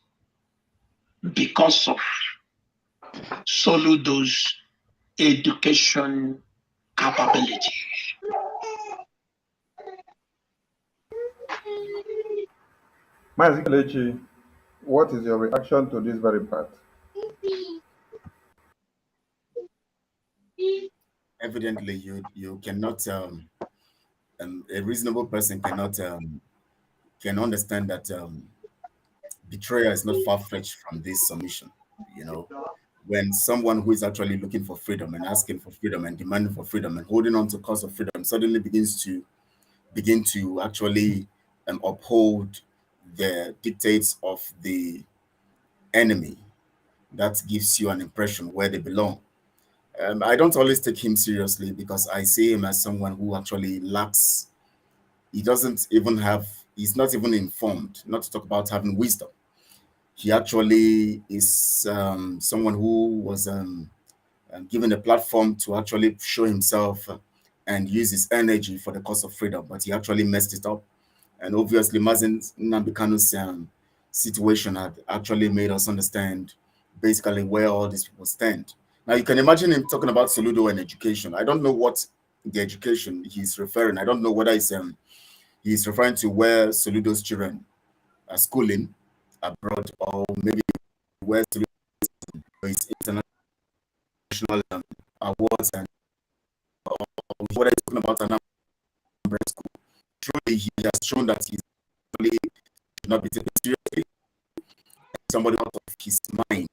[SPEAKER 16] because of Soludo's education capability.
[SPEAKER 3] Mazikelechi, what is your reaction to this very part?
[SPEAKER 8] Evidently, you cannot. A reasonable person cannot can understand that betrayal is not far-fetched from this submission. You know, when someone who is actually looking for freedom and asking for freedom and demanding for freedom and holding on to cause of freedom suddenly begin to actually uphold the dictates of the enemy, that gives you an impression where they belong. I don't always take him seriously because I see him as someone who actually lacks. He doesn't even have. He's not even informed. Not to talk about having wisdom. He actually is someone who was given a platform to actually show himself and use his energy for the cause of freedom, but he actually messed it up. And obviously, Mazen Nnamdi Kanu's situation had actually made us understand basically where all these people stand. Now, you can imagine him talking about Soludo and education. I don't know what the education he's referring. I don't know whether he's referring to where Soludo's children are schooling abroad, or maybe where his international awards, and what he's talking about an school. Truly, he has shown that he's really should not be taken seriously. Somebody out of his mind,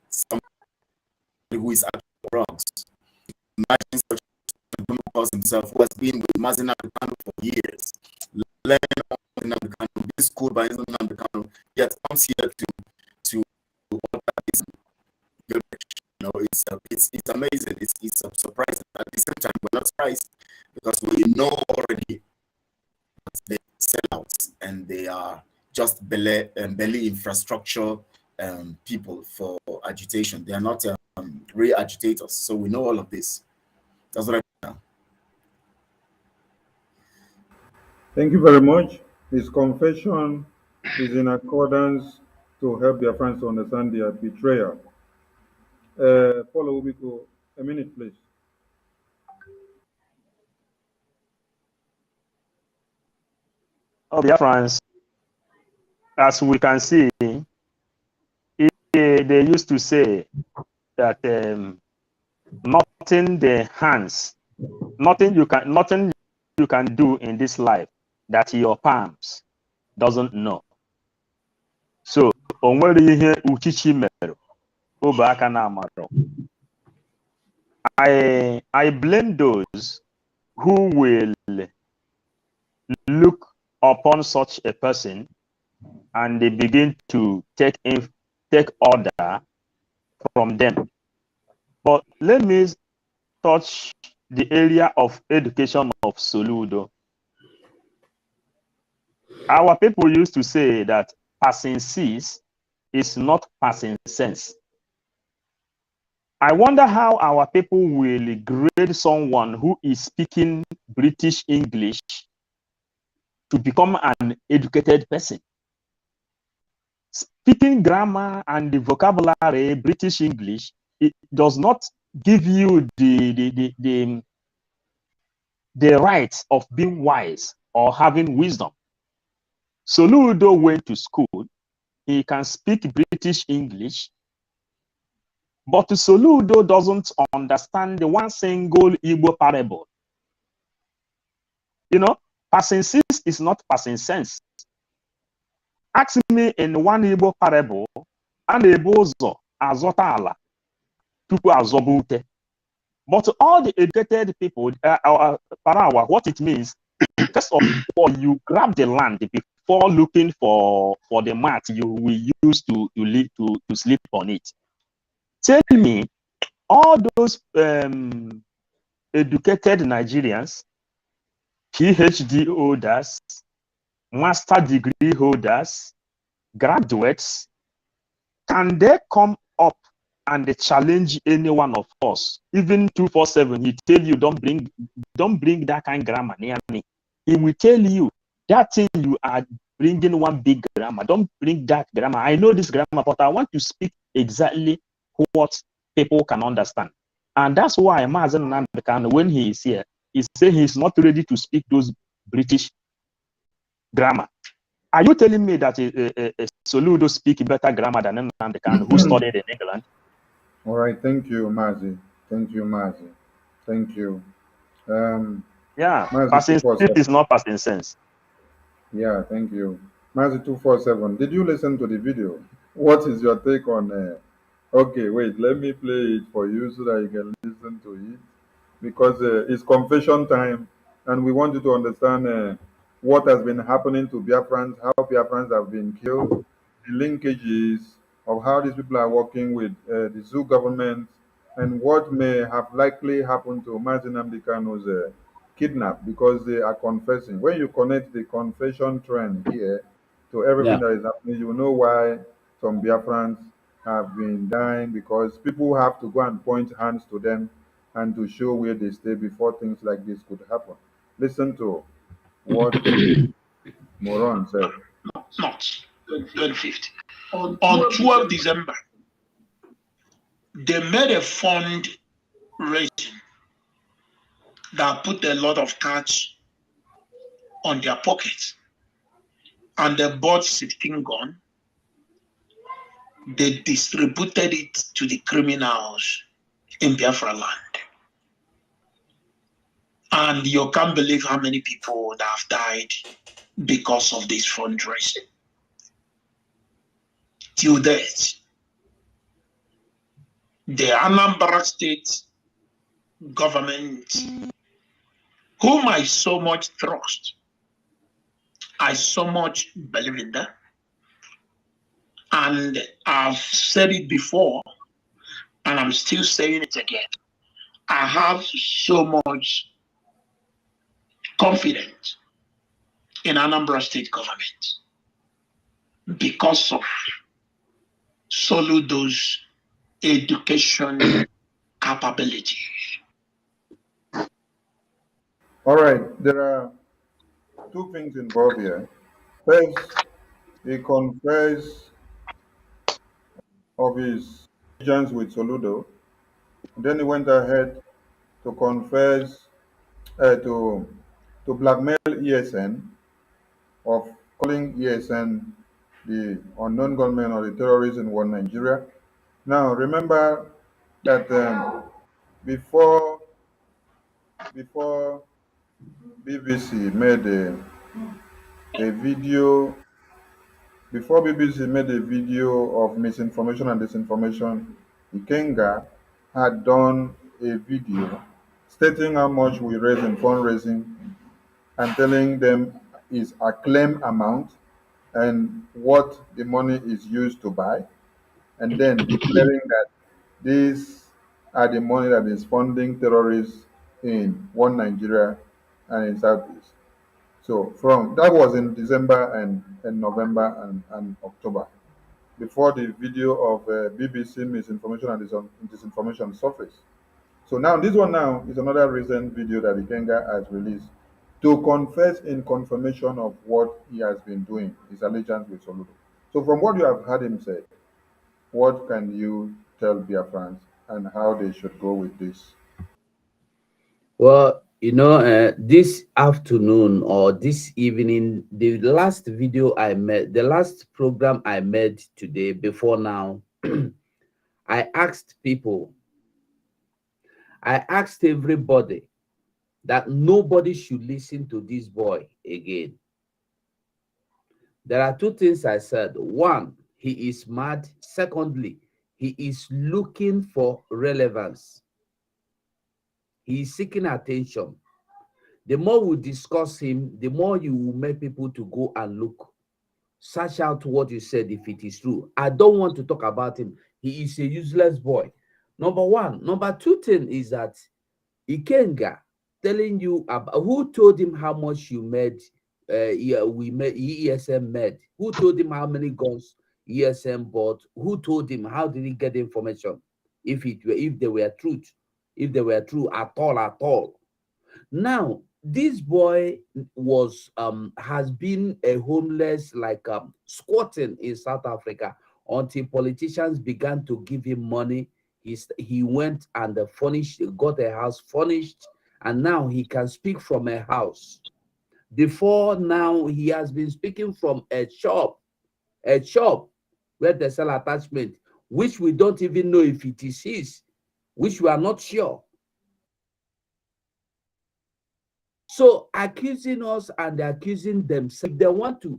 [SPEAKER 8] somebody who is at drugs. Imagine such a person himself who has been with Mazen Nnamdi Kanu for years, learning all Nnamdi Kanu, being schooled by Nnamdi Kanu, yet comes here to order his village. You know, it's amazing. It's surprising. At the same time, we're not surprised because we know already that they sell out and they are just belly infrastructure people for agitation. They are not real agitators. So we know all of this. That's what I know.
[SPEAKER 3] Thank you very much. His confession is in accordance to help their friends to understand their betrayal. Follow Biko, a minute, please.
[SPEAKER 5] Oh, Biafrans, as we can see, they used to say that nothing you can do in this life that your palms doesn't know. So, onwere ihe uchichi mere, obe aka na amaro. I blame those who will look upon such a person and they begin to take order from them. But let me touch the area of education of Soludo. Our people used to say that passing seas is not passing sense. I wonder how our people will grade someone who is speaking British English to become an educated person. Speaking grammar and the vocabulary British English, it does not give you the right of being wise or having wisdom. Soludo went to school. He can speak British English, but Soludo doesn't understand the one single Igbo parable. You know, passing sense is not passing sense. Ask me in one Igbo parable, and Ebozo azotala tupu azobute. But all the educated people, parawa, what it means, first of all, you grab the land before looking for the mat you will use to sleep on it. Tell me, all those educated Nigerians, PhD holders, master degree holders, graduates, can they come up and they challenge any one of us. Even 247, he tell you don't bring that kind of grammar near me. He will tell you that thing you are bringing one big grammar. Don't bring that grammar. I know this grammar, but I want to speak exactly what people can understand. And that's why Mazen Nandekan, when he is here, he say he's not ready to speak those British grammar. Are you telling me that Soludo speak better grammar than Nandekan, who studied in England?
[SPEAKER 3] All right, thank you, Mazi. Thank you, Mazi. Thank you.
[SPEAKER 5] Yeah,
[SPEAKER 3] Mazi
[SPEAKER 5] passing this
[SPEAKER 3] 247.
[SPEAKER 5] is not passing sense.
[SPEAKER 3] Yeah, thank you. Mazi 247. Did you listen to the video? What is your take on? Okay, wait. Let me play it for you so that you can listen to it, because it's confession time, and we want you to understand what has been happening to Biafrans, how Biafrans have been killed, the linkages of how these people are working with the zoo government, and what may have likely happened to Mazi Nnamdi Kanu's kidnap, because they are confessing. When you connect the confession trend here to everything
[SPEAKER 6] Yeah.
[SPEAKER 3] that is happening, you know why some Biafrans have been dying, because people have to go and point hands to them and to show where they stay before things like this could happen. Listen to what Moron said.
[SPEAKER 16] Not 2050. On 12 December, they made a fund raising that put a lot of cash on their pockets, and they bought 16 guns. They distributed it to the criminals in Biafra land. And you can't believe how many people that have died because of this fundraising. Till date, the Anambra State government, whom I so much trust, I so much believe in them, and I've said it before, and I'm still saying it again. I have so much confidence in Anambra State government because of Soludo's education capability.
[SPEAKER 3] All right, there are two things involved here. First, he confessed of his allegiance with Soludo. Then he went ahead to confess to blackmail ESN of calling ESN the unknown gunmen or the terrorists in one Nigeria. Now remember that before BBC made a video before BBC made a video of misinformation and disinformation, Ikenga had done a video stating how much we raise in fundraising and telling them is a claim amount and what the money is used to buy, and then declaring that these are the money that is funding terrorists in one Nigeria and in Southeast. So from that was in December and November and October, before the video of BBC misinformation and disinformation surfaced. So now this one now is another recent video that Ikenga has released to confess in confirmation of what he has been doing, his allegiance with Soludo. So from what you have heard him say, what can you tell Biafrans and how they should go with this?
[SPEAKER 6] Well, you know, this afternoon or this evening, the last video I made, the last program I made today before now, I asked people, I asked everybody that nobody should listen to this boy again. There are two things I said. One, he is mad. Secondly, he is looking for relevance. He is seeking attention. The more we discuss him, the more you will make people to go and look. Search out what you said if it is true. I don't want to talk about him. He is a useless boy. Number one. Number two thing is that Ikenga telling you about who told him how much you made, we made, ESM made. Who told him how many guns ESM bought? Who told him? How did he get the information? if they were truth, if they were true at all. Now, this boy was has been a homeless, like squatting in South Africa until politicians began to give him money. He went and got a house furnished, and now he can speak from a house. Before now, he has been speaking from a shop where they sell attachment, which we don't even know if it is his, which we are not sure. So accusing us and accusing themselves, if they want to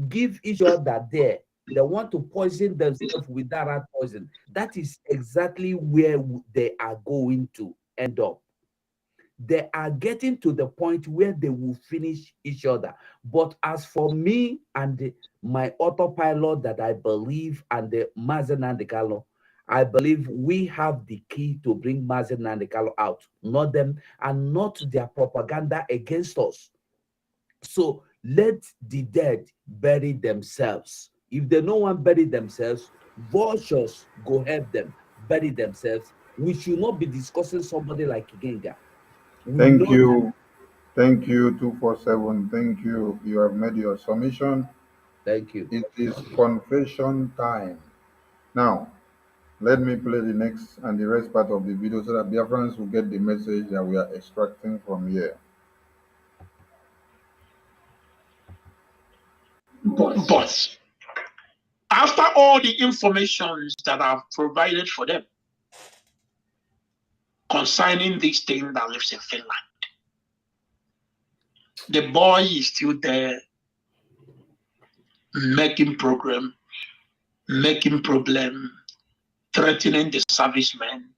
[SPEAKER 6] give each other there, they want to poison themselves with that rat poison. That is exactly where they are going to end up. They are getting to the point where they will finish each other. But as for me and my autopilot that I believe, and the Mazen Nandekalo, I believe we have the key to bring Mazen Nandekalo out, not them, and not their propaganda against us. So let the dead bury themselves. If they no one bury themselves, vultures go help them bury themselves. We should not be discussing somebody like Igenga.
[SPEAKER 3] Thank you. Thank you, 247. Thank you. You have made your submission.
[SPEAKER 6] Thank you.
[SPEAKER 3] It is confession time. Now, let me play the next and the rest part of the video so that Biafrans will get the message that we are extracting from here.
[SPEAKER 16] But after all the information that I've provided for them concerning this thing that lives in Finland, the boy is still there making problem, threatening the servicemen,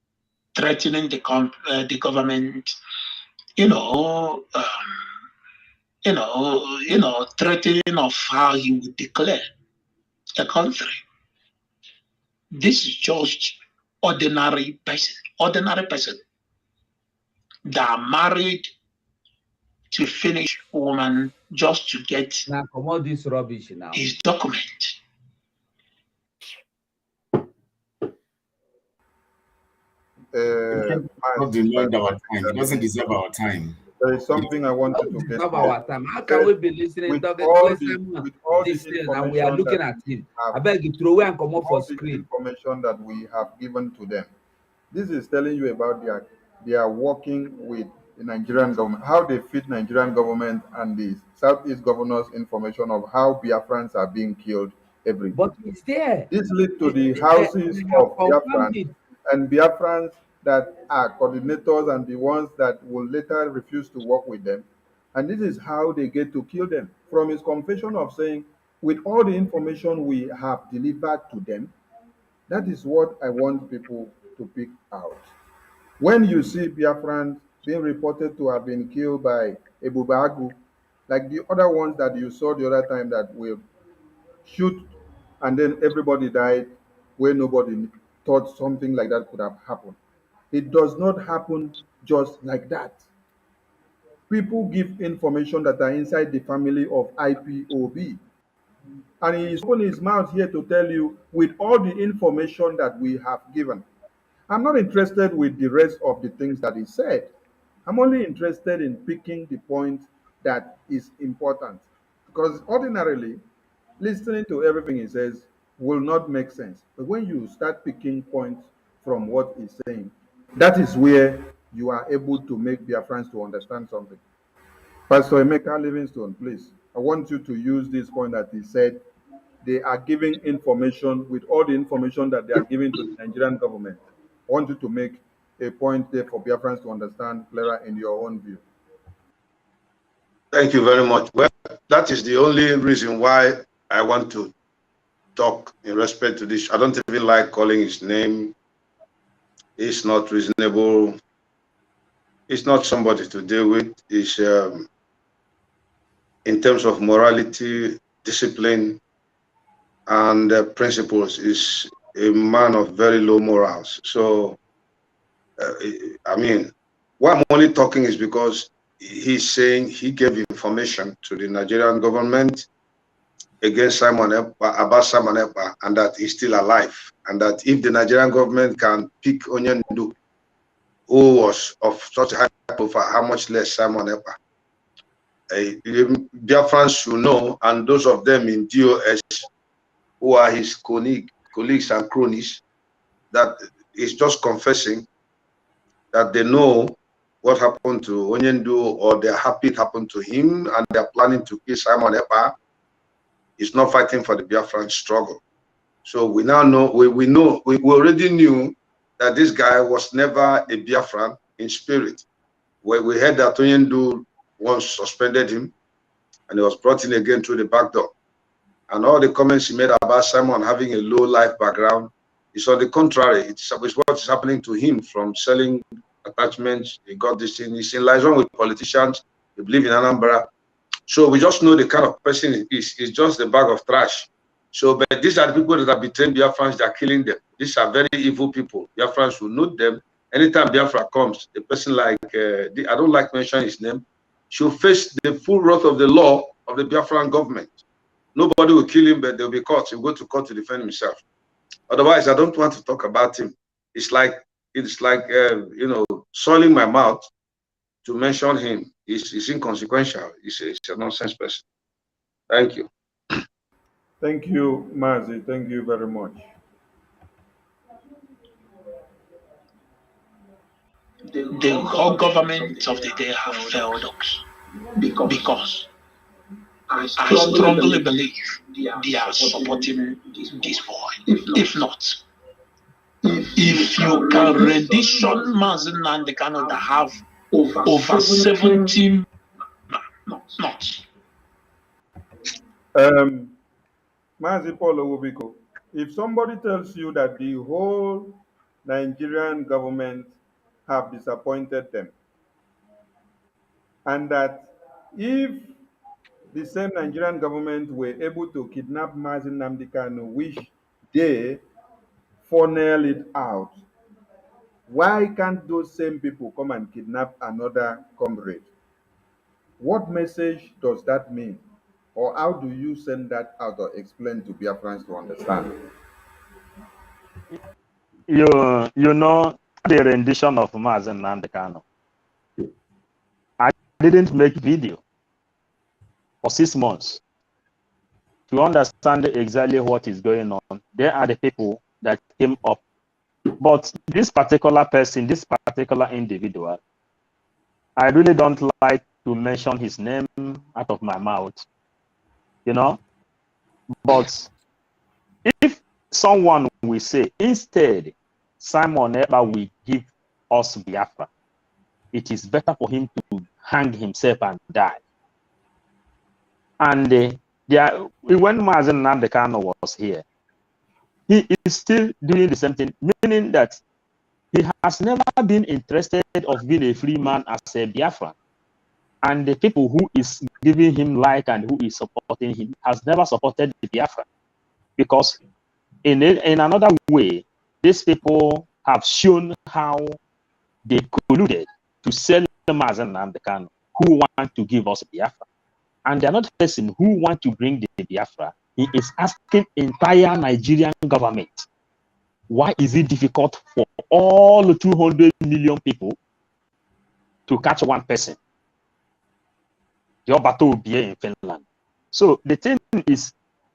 [SPEAKER 16] threatening the government, threatening of how he would declare the country. This is just ordinary person that are married to Finnish woman just to get
[SPEAKER 6] now come on this rubbish now.
[SPEAKER 16] His document.
[SPEAKER 8] He doesn't deserve our time.
[SPEAKER 3] There is something I want you to get.
[SPEAKER 6] Our time. How can we be listening
[SPEAKER 3] with
[SPEAKER 6] to
[SPEAKER 3] all
[SPEAKER 6] this thing and we are
[SPEAKER 3] information
[SPEAKER 6] looking at him? I beg you, throw away and come up for screen.
[SPEAKER 3] Information that we have given to them. This is telling you about they are working with the Nigerian government, how they feed Nigerian government and the Southeast governors information of how Biafrans are being killed every day.
[SPEAKER 6] But it's there.
[SPEAKER 3] This leads to the houses of Biafrans and Biafrans that are coordinators and the ones that will later refuse to work with them. And this is how they get to kill them. From his confession of saying, with all the information we have delivered to them, that is what I want people to pick out. When you see Biafrans being reported to have been killed by Ebubagu, like the other ones that you saw the other time that will shoot and then everybody died, where nobody thought something like that could have happened. It does not happen just like that. People give information that are inside the family of IPOB. And he is opening his mouth here to tell you, with all the information that we have given, I'm not interested with the rest of the things that he said. I'm only interested in picking the point that is important. Because ordinarily, listening to everything he says will not make sense. But when you start picking points from what he's saying, that is where you are able to make Biafrans to understand something. Pastor Emeka Livingstone, please, I want you to use this point that he said they are giving information with all the information that they are giving to the Nigerian government. I want you to make a point there for Biafrans to understand clearer in your own view.
[SPEAKER 7] Thank you very much. Well, that is the only reason why I want to talk in respect to this. I don't even like calling his name. It's not reasonable. It's not somebody to deal with. It's in terms of morality, discipline, and principles, is a man of very low morals. So, I mean, why I'm only talking is because he's saying he gave information to the Nigerian government
[SPEAKER 17] against Simon Ekpa, about Simon Ekpa, and that he's still alive, and that if the Nigerian government can pick Onyendu, who was of such a high profile, how much less Simon Ekpa? Biafrans should know, and those of them in DOS who are his colleagues and cronies, that he's just confessing that they know what happened to Onyendu, or they're happy it happened to him, and they're planning to kill Simon Ekpa. He's not fighting for the Biafran struggle. So we now know, we already knew that this guy was never a Biafran in spirit. We heard that Onyendu once suspended him, and he was brought in again through the back door. And all the comments he made about Simon having a low life background is on the contrary. It's what is happening to him from selling attachments. He got this thing. He's in liaison with politicians. He believes in Anambra. So we just know the kind of person he is. He's just a bag of trash. So, but these are the people that are betraying Biafrans, that are killing them. These are very evil people. Biafrans will note them. Anytime Biafra comes, a person like, I don't like mentioning his name, she'll face the full wrath of the law of the Biafran government. Nobody will kill him, but they'll be caught. He'll go to court to defend himself. Otherwise, I don't want to talk about him. It's like you know, soiling my mouth to mention him. He's inconsequential. He's a nonsense person. Thank you.
[SPEAKER 3] Thank you, Mazi. Thank you very much.
[SPEAKER 16] The whole government of the day have failed us because I strongly believe they are supporting this boy. If not, if you can rendition Mazi Nnamdi Kanu that have over 70 knots.
[SPEAKER 3] Mazi Paulo Biko, if somebody tells you that the whole Nigerian government have disappointed them, and that if the same Nigerian government were able to kidnap Mazi Nnamdi Kanu, which they funnel it out, why can't those same people come and kidnap another comrade? What message does that mean? Or how do you send that out or explain to Biafrans to understand?
[SPEAKER 5] You know the rendition of Mazi Nnamdi Kanu. I didn't make video for 6 months to understand exactly what is going on. There are the people that came up. But this particular person, this particular individual, I really don't like to mention his name out of my mouth, you know. But if someone will say, instead, Simon Ekpa will give us Biafra, it is better for him to hang himself and die. And when Mazi Nnamdi Kanu was here, he is still doing the same thing, meaning that he has never been interested of being a free man as a Biafran. And the people who is giving him like and who is supporting him has never supported the Biafra. Because in another way, these people have shown how they colluded to sell Mazi Nnamdi Kanu, who want to give us Biafra. And the another person who want to bring the Biafra, he is asking entire Nigerian government, why is it difficult for all 200 million people to catch one person? Your battle will be in Finland. So the thing is,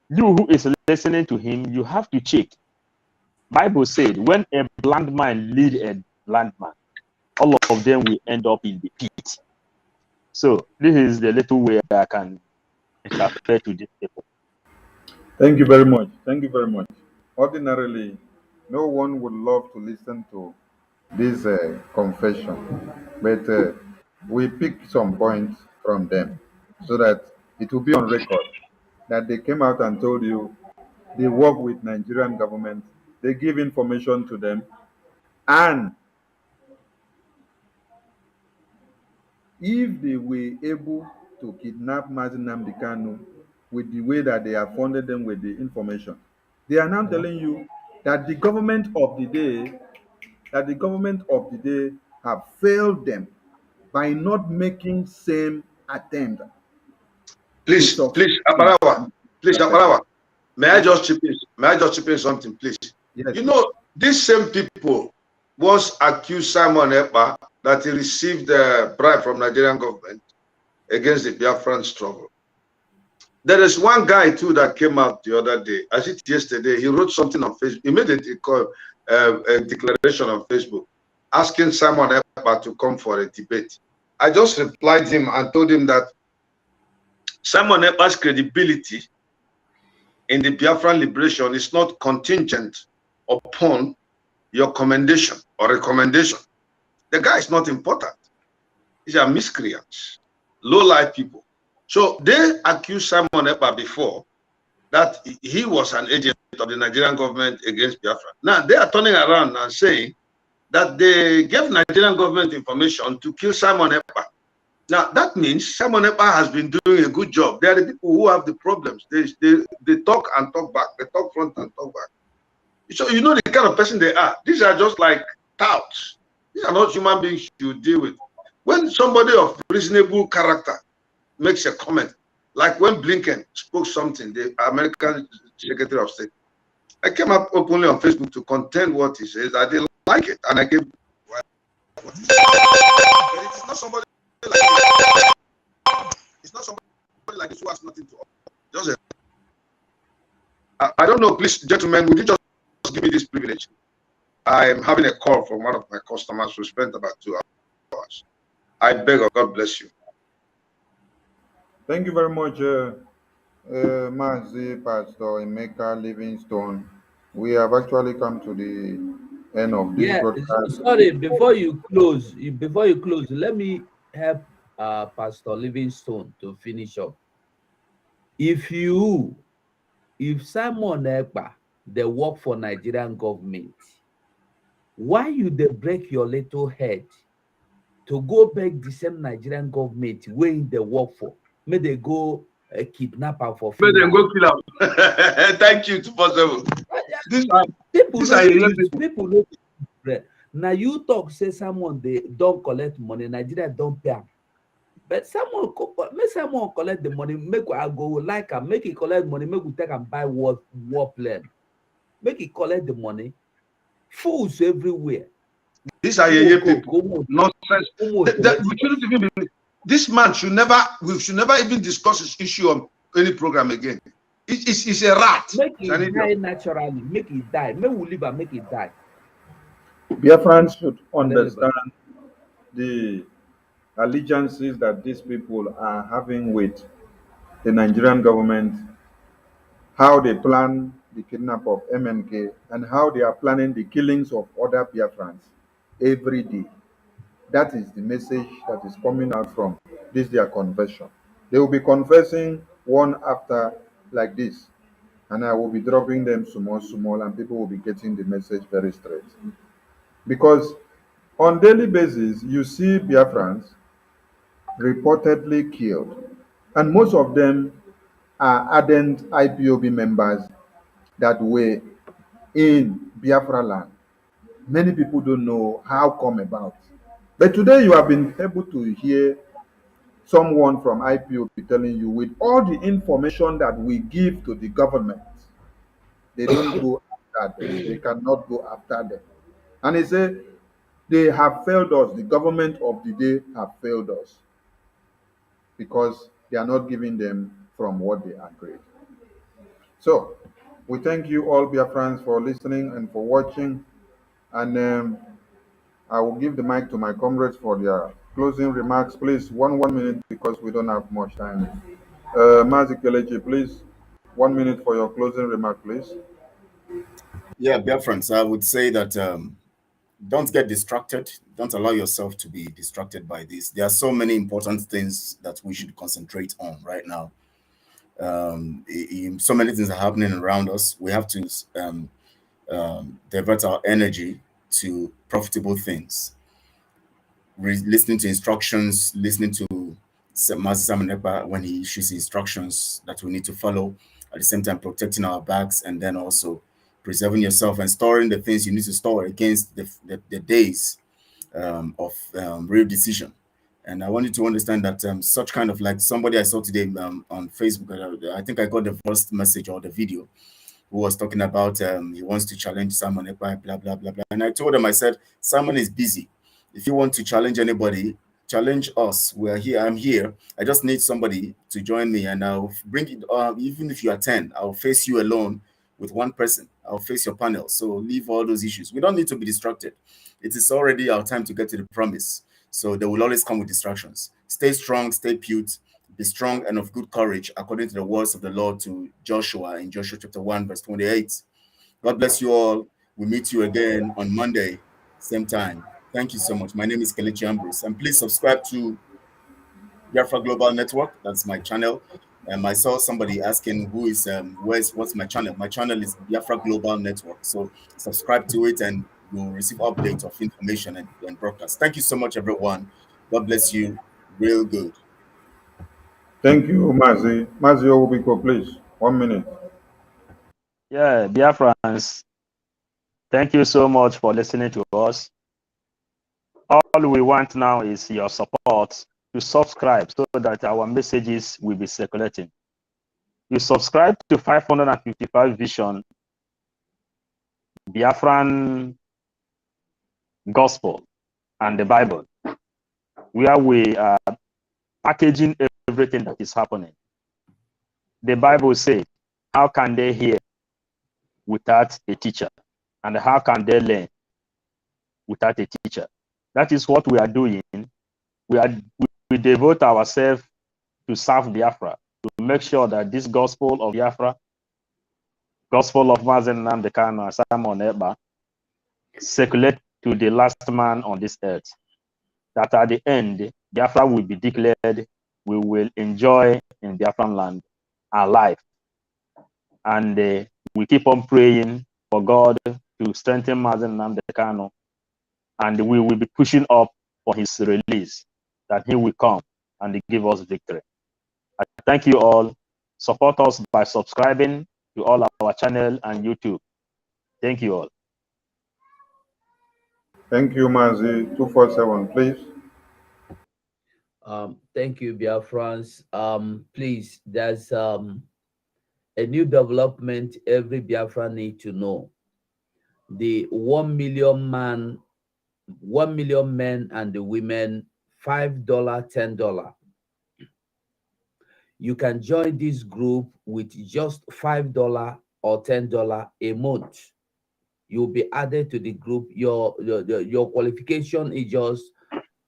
[SPEAKER 5] you who is listening to him, you have to check. Bible said, when a blind man lead a blind man, all of them will end up in the pit. So this is the little way I can interpret to these people.
[SPEAKER 3] Thank you very much. Thank you very much. Ordinarily, no one would love to listen to this confession, but we pick some points from them so that it will be on record that they came out and told you they work with Nigerian government, they give information to them, and if they were able to kidnap Mazi Nnamdi Kanu with the way that they have funded them with the information, they are now telling you that the government of the day have failed them by not making same attempt.
[SPEAKER 17] Please, Aparawa, Please, Aparawa, may I just chip in? May I just chip in something, please?
[SPEAKER 7] Yes.
[SPEAKER 17] You know, these same people once accused Simon Ekpa that he received a bribe from Nigerian government against the Biafran struggle. There is one guy too that came out the other day. I see yesterday. He wrote something on Facebook. He made a declaration on Facebook asking Simon Ekpa to come for a debate. I just replied him and told him that Simon Ekpa's credibility in the Biafran liberation is not contingent upon your commendation or recommendation. The guy is not important. These are miscreants, low-life people. So they accused Simon Ekpa before that he was an agent of the Nigerian government against Biafra. Now they are turning around and saying that they gave Nigerian government information to kill Simon Ekpa. Now that means Simon Ekpa has been doing a good job. They are the people who have the problems. They talk and talk back. They talk front and talk back. So you know the kind of person they are. These are just like touts. These are not human beings you deal with. When somebody of reasonable character makes a comment, like when Blinken spoke something, the American Secretary of State, I came up openly on Facebook to contend what he says. I didn't like it, and I gave. But it is not somebody like this. It's not somebody like this who has nothing to offer. Just I don't know, please, gentlemen, would you just give me this privilege? I am having a call from one of my customers who spent about 2 hours. I beg of God bless you.
[SPEAKER 3] Thank you very much, Mazi Pastor Emeka Livingstone. We have actually come to the end of this broadcast.
[SPEAKER 6] Sorry, before you close, let me help Pastor Livingstone to finish up. If Simon Ekpa, they work for Nigerian government, why you they break your little head to go back the same Nigerian government where they work for? May they go kidnapper for
[SPEAKER 17] May they go kill him. Thank you, 247.
[SPEAKER 6] People now you talk say someone they don't collect money, Nigeria don't pay. But someone collect the money, make I go like and make it collect money, make we take and buy war plane. Make it collect the money. Fools everywhere.
[SPEAKER 17] These are people. Nonsense. This man we should never even discuss this issue on any program again. It's a rat.
[SPEAKER 6] Make it die naturally. Make it die. Make we live and make it die.
[SPEAKER 3] Biafrans should understand the allegiances that these people are having with the Nigerian government, how they plan the kidnap of MNK, and how they are planning the killings of other Biafrans every day. That is the message that is coming out from their conversion. They will be confessing one after like this, and I will be dropping them small, and people will be getting the message very straight. Because on daily basis, you see Biafrans reportedly killed, and most of them are ardent IPOB members that were in Biafra land. Many people don't know how come about. But today you have been able to hear someone from IPOB telling you with all the information that we give to the government, they don't go after them. They cannot go after them. And he said, they have failed us. The government of the day have failed us because they are not giving them from what they agreed. So we thank you all, Biafrans, for listening and for watching. And I will give the mic to my comrades for their closing remarks. Please, one minute because we don't have much time. Mazi Kelechi, please, 1 minute for your closing remark, please.
[SPEAKER 8] Yeah, Biafrans, I would say that don't get distracted. Don't allow yourself to be distracted by this. There are so many important things that we should concentrate on right now. So many things are happening around us. We have to divert our energy to profitable things. Listening to instructions, listening to Master Simon Ekpa when he issues instructions that we need to follow, at the same time protecting our backs, and then also preserving yourself and storing the things you need to store against the days of real decision. And I want you to understand that such kind of, like somebody I saw today on Facebook, I think I got the first message or the video, who was talking about he wants to challenge Simon Ekpa, blah, blah, blah, blah. And I told him, I said, Simon is busy. If you want to challenge anybody, challenge us. We're here. I'm here. I just need somebody to join me, and I'll bring it. Even if you are 10, I'll face you alone with one person. I'll face your panel. So leave all those issues. We don't need to be distracted. It is already our time to get to the promise. So they will always come with distractions. Stay strong, stay put, be strong and of good courage, according to the words of the Lord to Joshua in Joshua chapter 1, verse 28. God bless you all. We meet you again on Monday, same time. Thank you so much. My name is Kelechi Ambrose. And please subscribe to Biafra Global Network. That's my channel. And I saw somebody asking what's my channel. My channel is Biafra Global Network. So subscribe to it and you'll receive updates of information and broadcast. Thank you so much, everyone. God bless you. Real good.
[SPEAKER 3] Thank you, Mazi. Mazi Obiko, please. 1 minute.
[SPEAKER 5] Yeah, Biafrans, thank you so much for listening to us. All we want now is your support to subscribe so that our messages will be circulating. You subscribe to 555 Vision, Biafran Gospel, and the Bible, where we are packaging everything that is happening. The Bible says, how can they hear without a teacher? And how can they learn without a teacher? That is what we are doing. We devote ourselves to serve Biafra, to make sure that this gospel of Biafra, gospel of Mazen Nnamdi Kanu and Simon Ekpa, circulate to the last man on this earth. That at the end, Biafra will be declared, we will enjoy in Biafran land our life. And we keep on praying for God to strengthen Mazen Nnamdi Kanu, and we will be pushing up for his release, that he will come and give us victory. I thank you all. Support us by subscribing to all our channel and YouTube. Thank you all.
[SPEAKER 3] Thank you, Mazi. 247, please.
[SPEAKER 6] Thank you, Biafrans. Please, there's a new development every Biafran need to know. The 1 million men and the women, $5, $10. You can join this group with just $5 or $10 a month. You'll be added to the group. Your qualification is just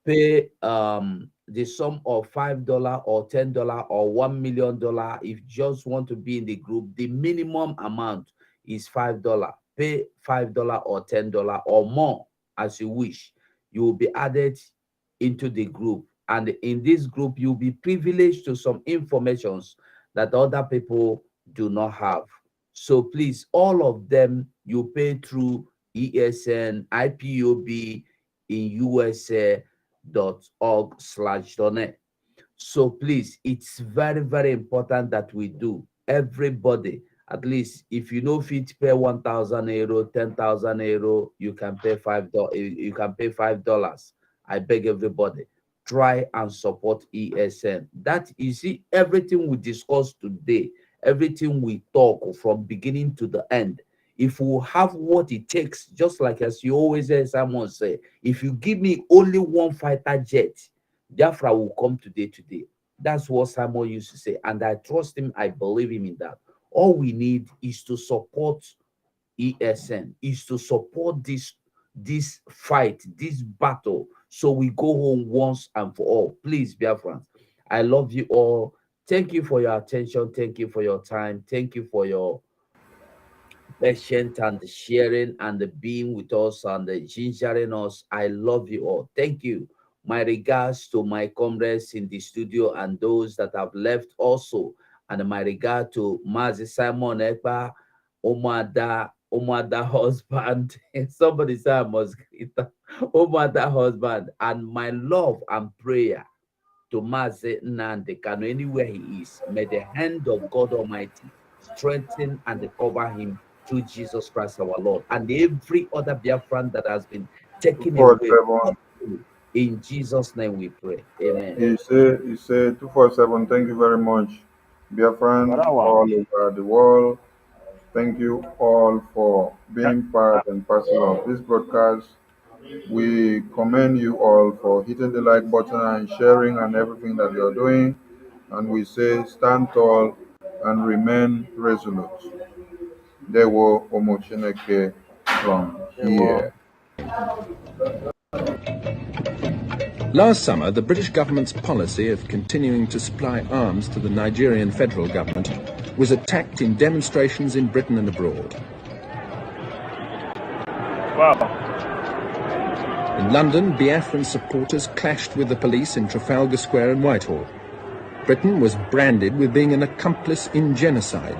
[SPEAKER 6] pay the sum of $5 or $10 or $1 million. If you just want to be in the group, the minimum amount is $5. Pay $5 or $10 or more as you wish. You will be added into the group, and in this group you'll be privileged to some informations that other people do not have. So please, all of them you pay through ESN, IPOB in USA.org/donate. So please, it's very, very important that we do. Everybody, at least if you know fit pay 1,000 euro, 10,000 euro, you can pay $5. You can pay $5. I beg everybody, try and support ESN. That, you see, everything we discussed today, everything we talk from beginning to the end, if we have what it takes, just like as you always hear someone say, if you give me only one fighter jet, Biafra will come today. That's what Simon used to say, and I trust him. I believe him in that. All we need is to support ESN, is to support this fight, this battle, so we go home once and for all. Please, Biafrans, I love you all. Thank you for your attention. Thank you for your time. Thank you for your patience and the sharing and the being with us and the gingering us. I love you all. Thank you. My regards to my comrades in the studio and those that have left also. And my regard to Mazi Simon Ekpa, Omada husband. Somebody say I must greet her. Omada husband. And my love and prayer to Mazi Nnamdi Kanu, anywhere he is. May the hand of God Almighty strengthen and cover him through Jesus Christ our Lord. And every other Biafran that has been taken away In Jesus' name we pray. Amen.
[SPEAKER 3] He said 247, thank you very much. Biafrans all over the world, thank you all for being part and parcel of this broadcast. We commend you all for hitting the like button and sharing and everything that you're doing. And we say stand tall and remain resolute. Dewo Omochineke from here.
[SPEAKER 13] Last summer, the British government's policy of continuing to supply arms to the Nigerian federal government was attacked in demonstrations in Britain and abroad.
[SPEAKER 5] Wow.
[SPEAKER 13] In London, Biafran supporters clashed with the police in Trafalgar Square and Whitehall. Britain was branded with being an accomplice in genocide.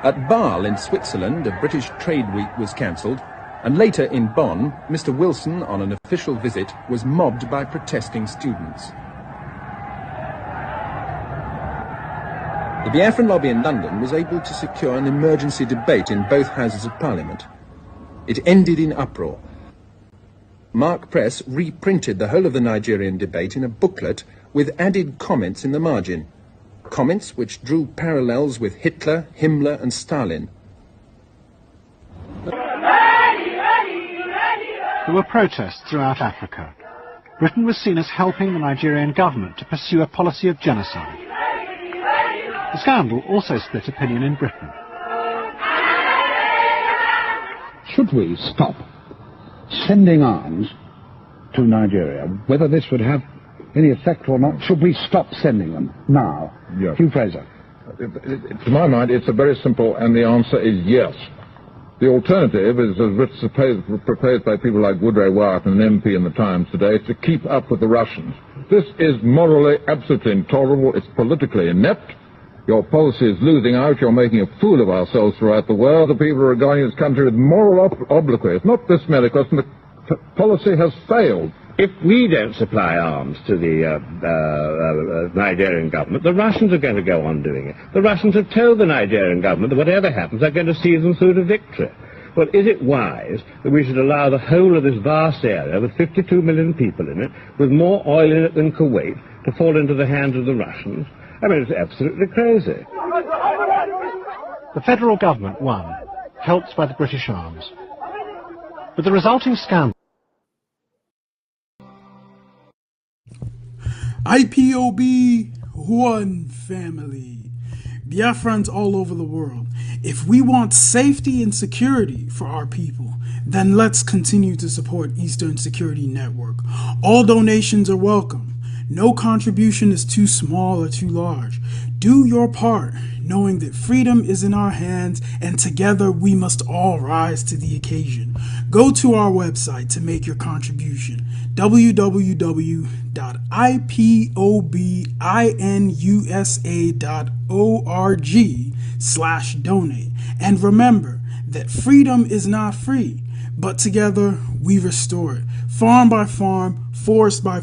[SPEAKER 13] At Basel in Switzerland, a British trade week was cancelled, and later in Bonn, Mr. Wilson, on an official visit, was mobbed by protesting students. The Biafran lobby in London was able to secure an emergency debate in both Houses of Parliament. It ended in uproar. Mark Press reprinted the whole of the Nigerian debate in a booklet with added comments in the margin. Comments which drew parallels with Hitler, Himmler and Stalin.
[SPEAKER 18] There were protests throughout Africa. Britain was seen as helping the Nigerian government to pursue a policy of genocide. The scandal also split opinion in Britain.
[SPEAKER 19] Should we stop sending arms to Nigeria? Whether this would have any effect or not, should we stop sending them now?
[SPEAKER 20] Yes.
[SPEAKER 19] Hugh Fraser.
[SPEAKER 20] To my mind, it's a very simple, and the answer is yes. The alternative is, as proposed by people like Woodrow Wyatt, an MP in the Times today, is to keep up with the Russians. This is morally absolutely intolerable. It's politically inept. Your policy is losing out. You're making a fool of ourselves throughout the world. The people are regarding this country with moral obloquy. It's not this merely question. The policy has failed.
[SPEAKER 21] If we don't supply arms to the Nigerian government, the Russians are going to go on doing it. The Russians have told the Nigerian government that whatever happens, they're going to see them through to victory. Well, is it wise that we should allow the whole of this vast area, with 52 million people in it, with more oil in it than Kuwait, to fall into the hands of the Russians? I mean, it's absolutely crazy.
[SPEAKER 18] The federal government won, helped by the British arms. But the resulting scandal...
[SPEAKER 22] IPOB, one family. Biafrans all over the world. If we want safety and security for our people, then let's continue to support Eastern Security Network. All donations are welcome. No contribution is too small or too large. Do your part, knowing that freedom is in our hands and together we must all rise to the occasion. Go to our website to make your contribution, www.ipobinUSA.org/donate. And remember that freedom is not free, but together we restore it. Farm by farm, forest by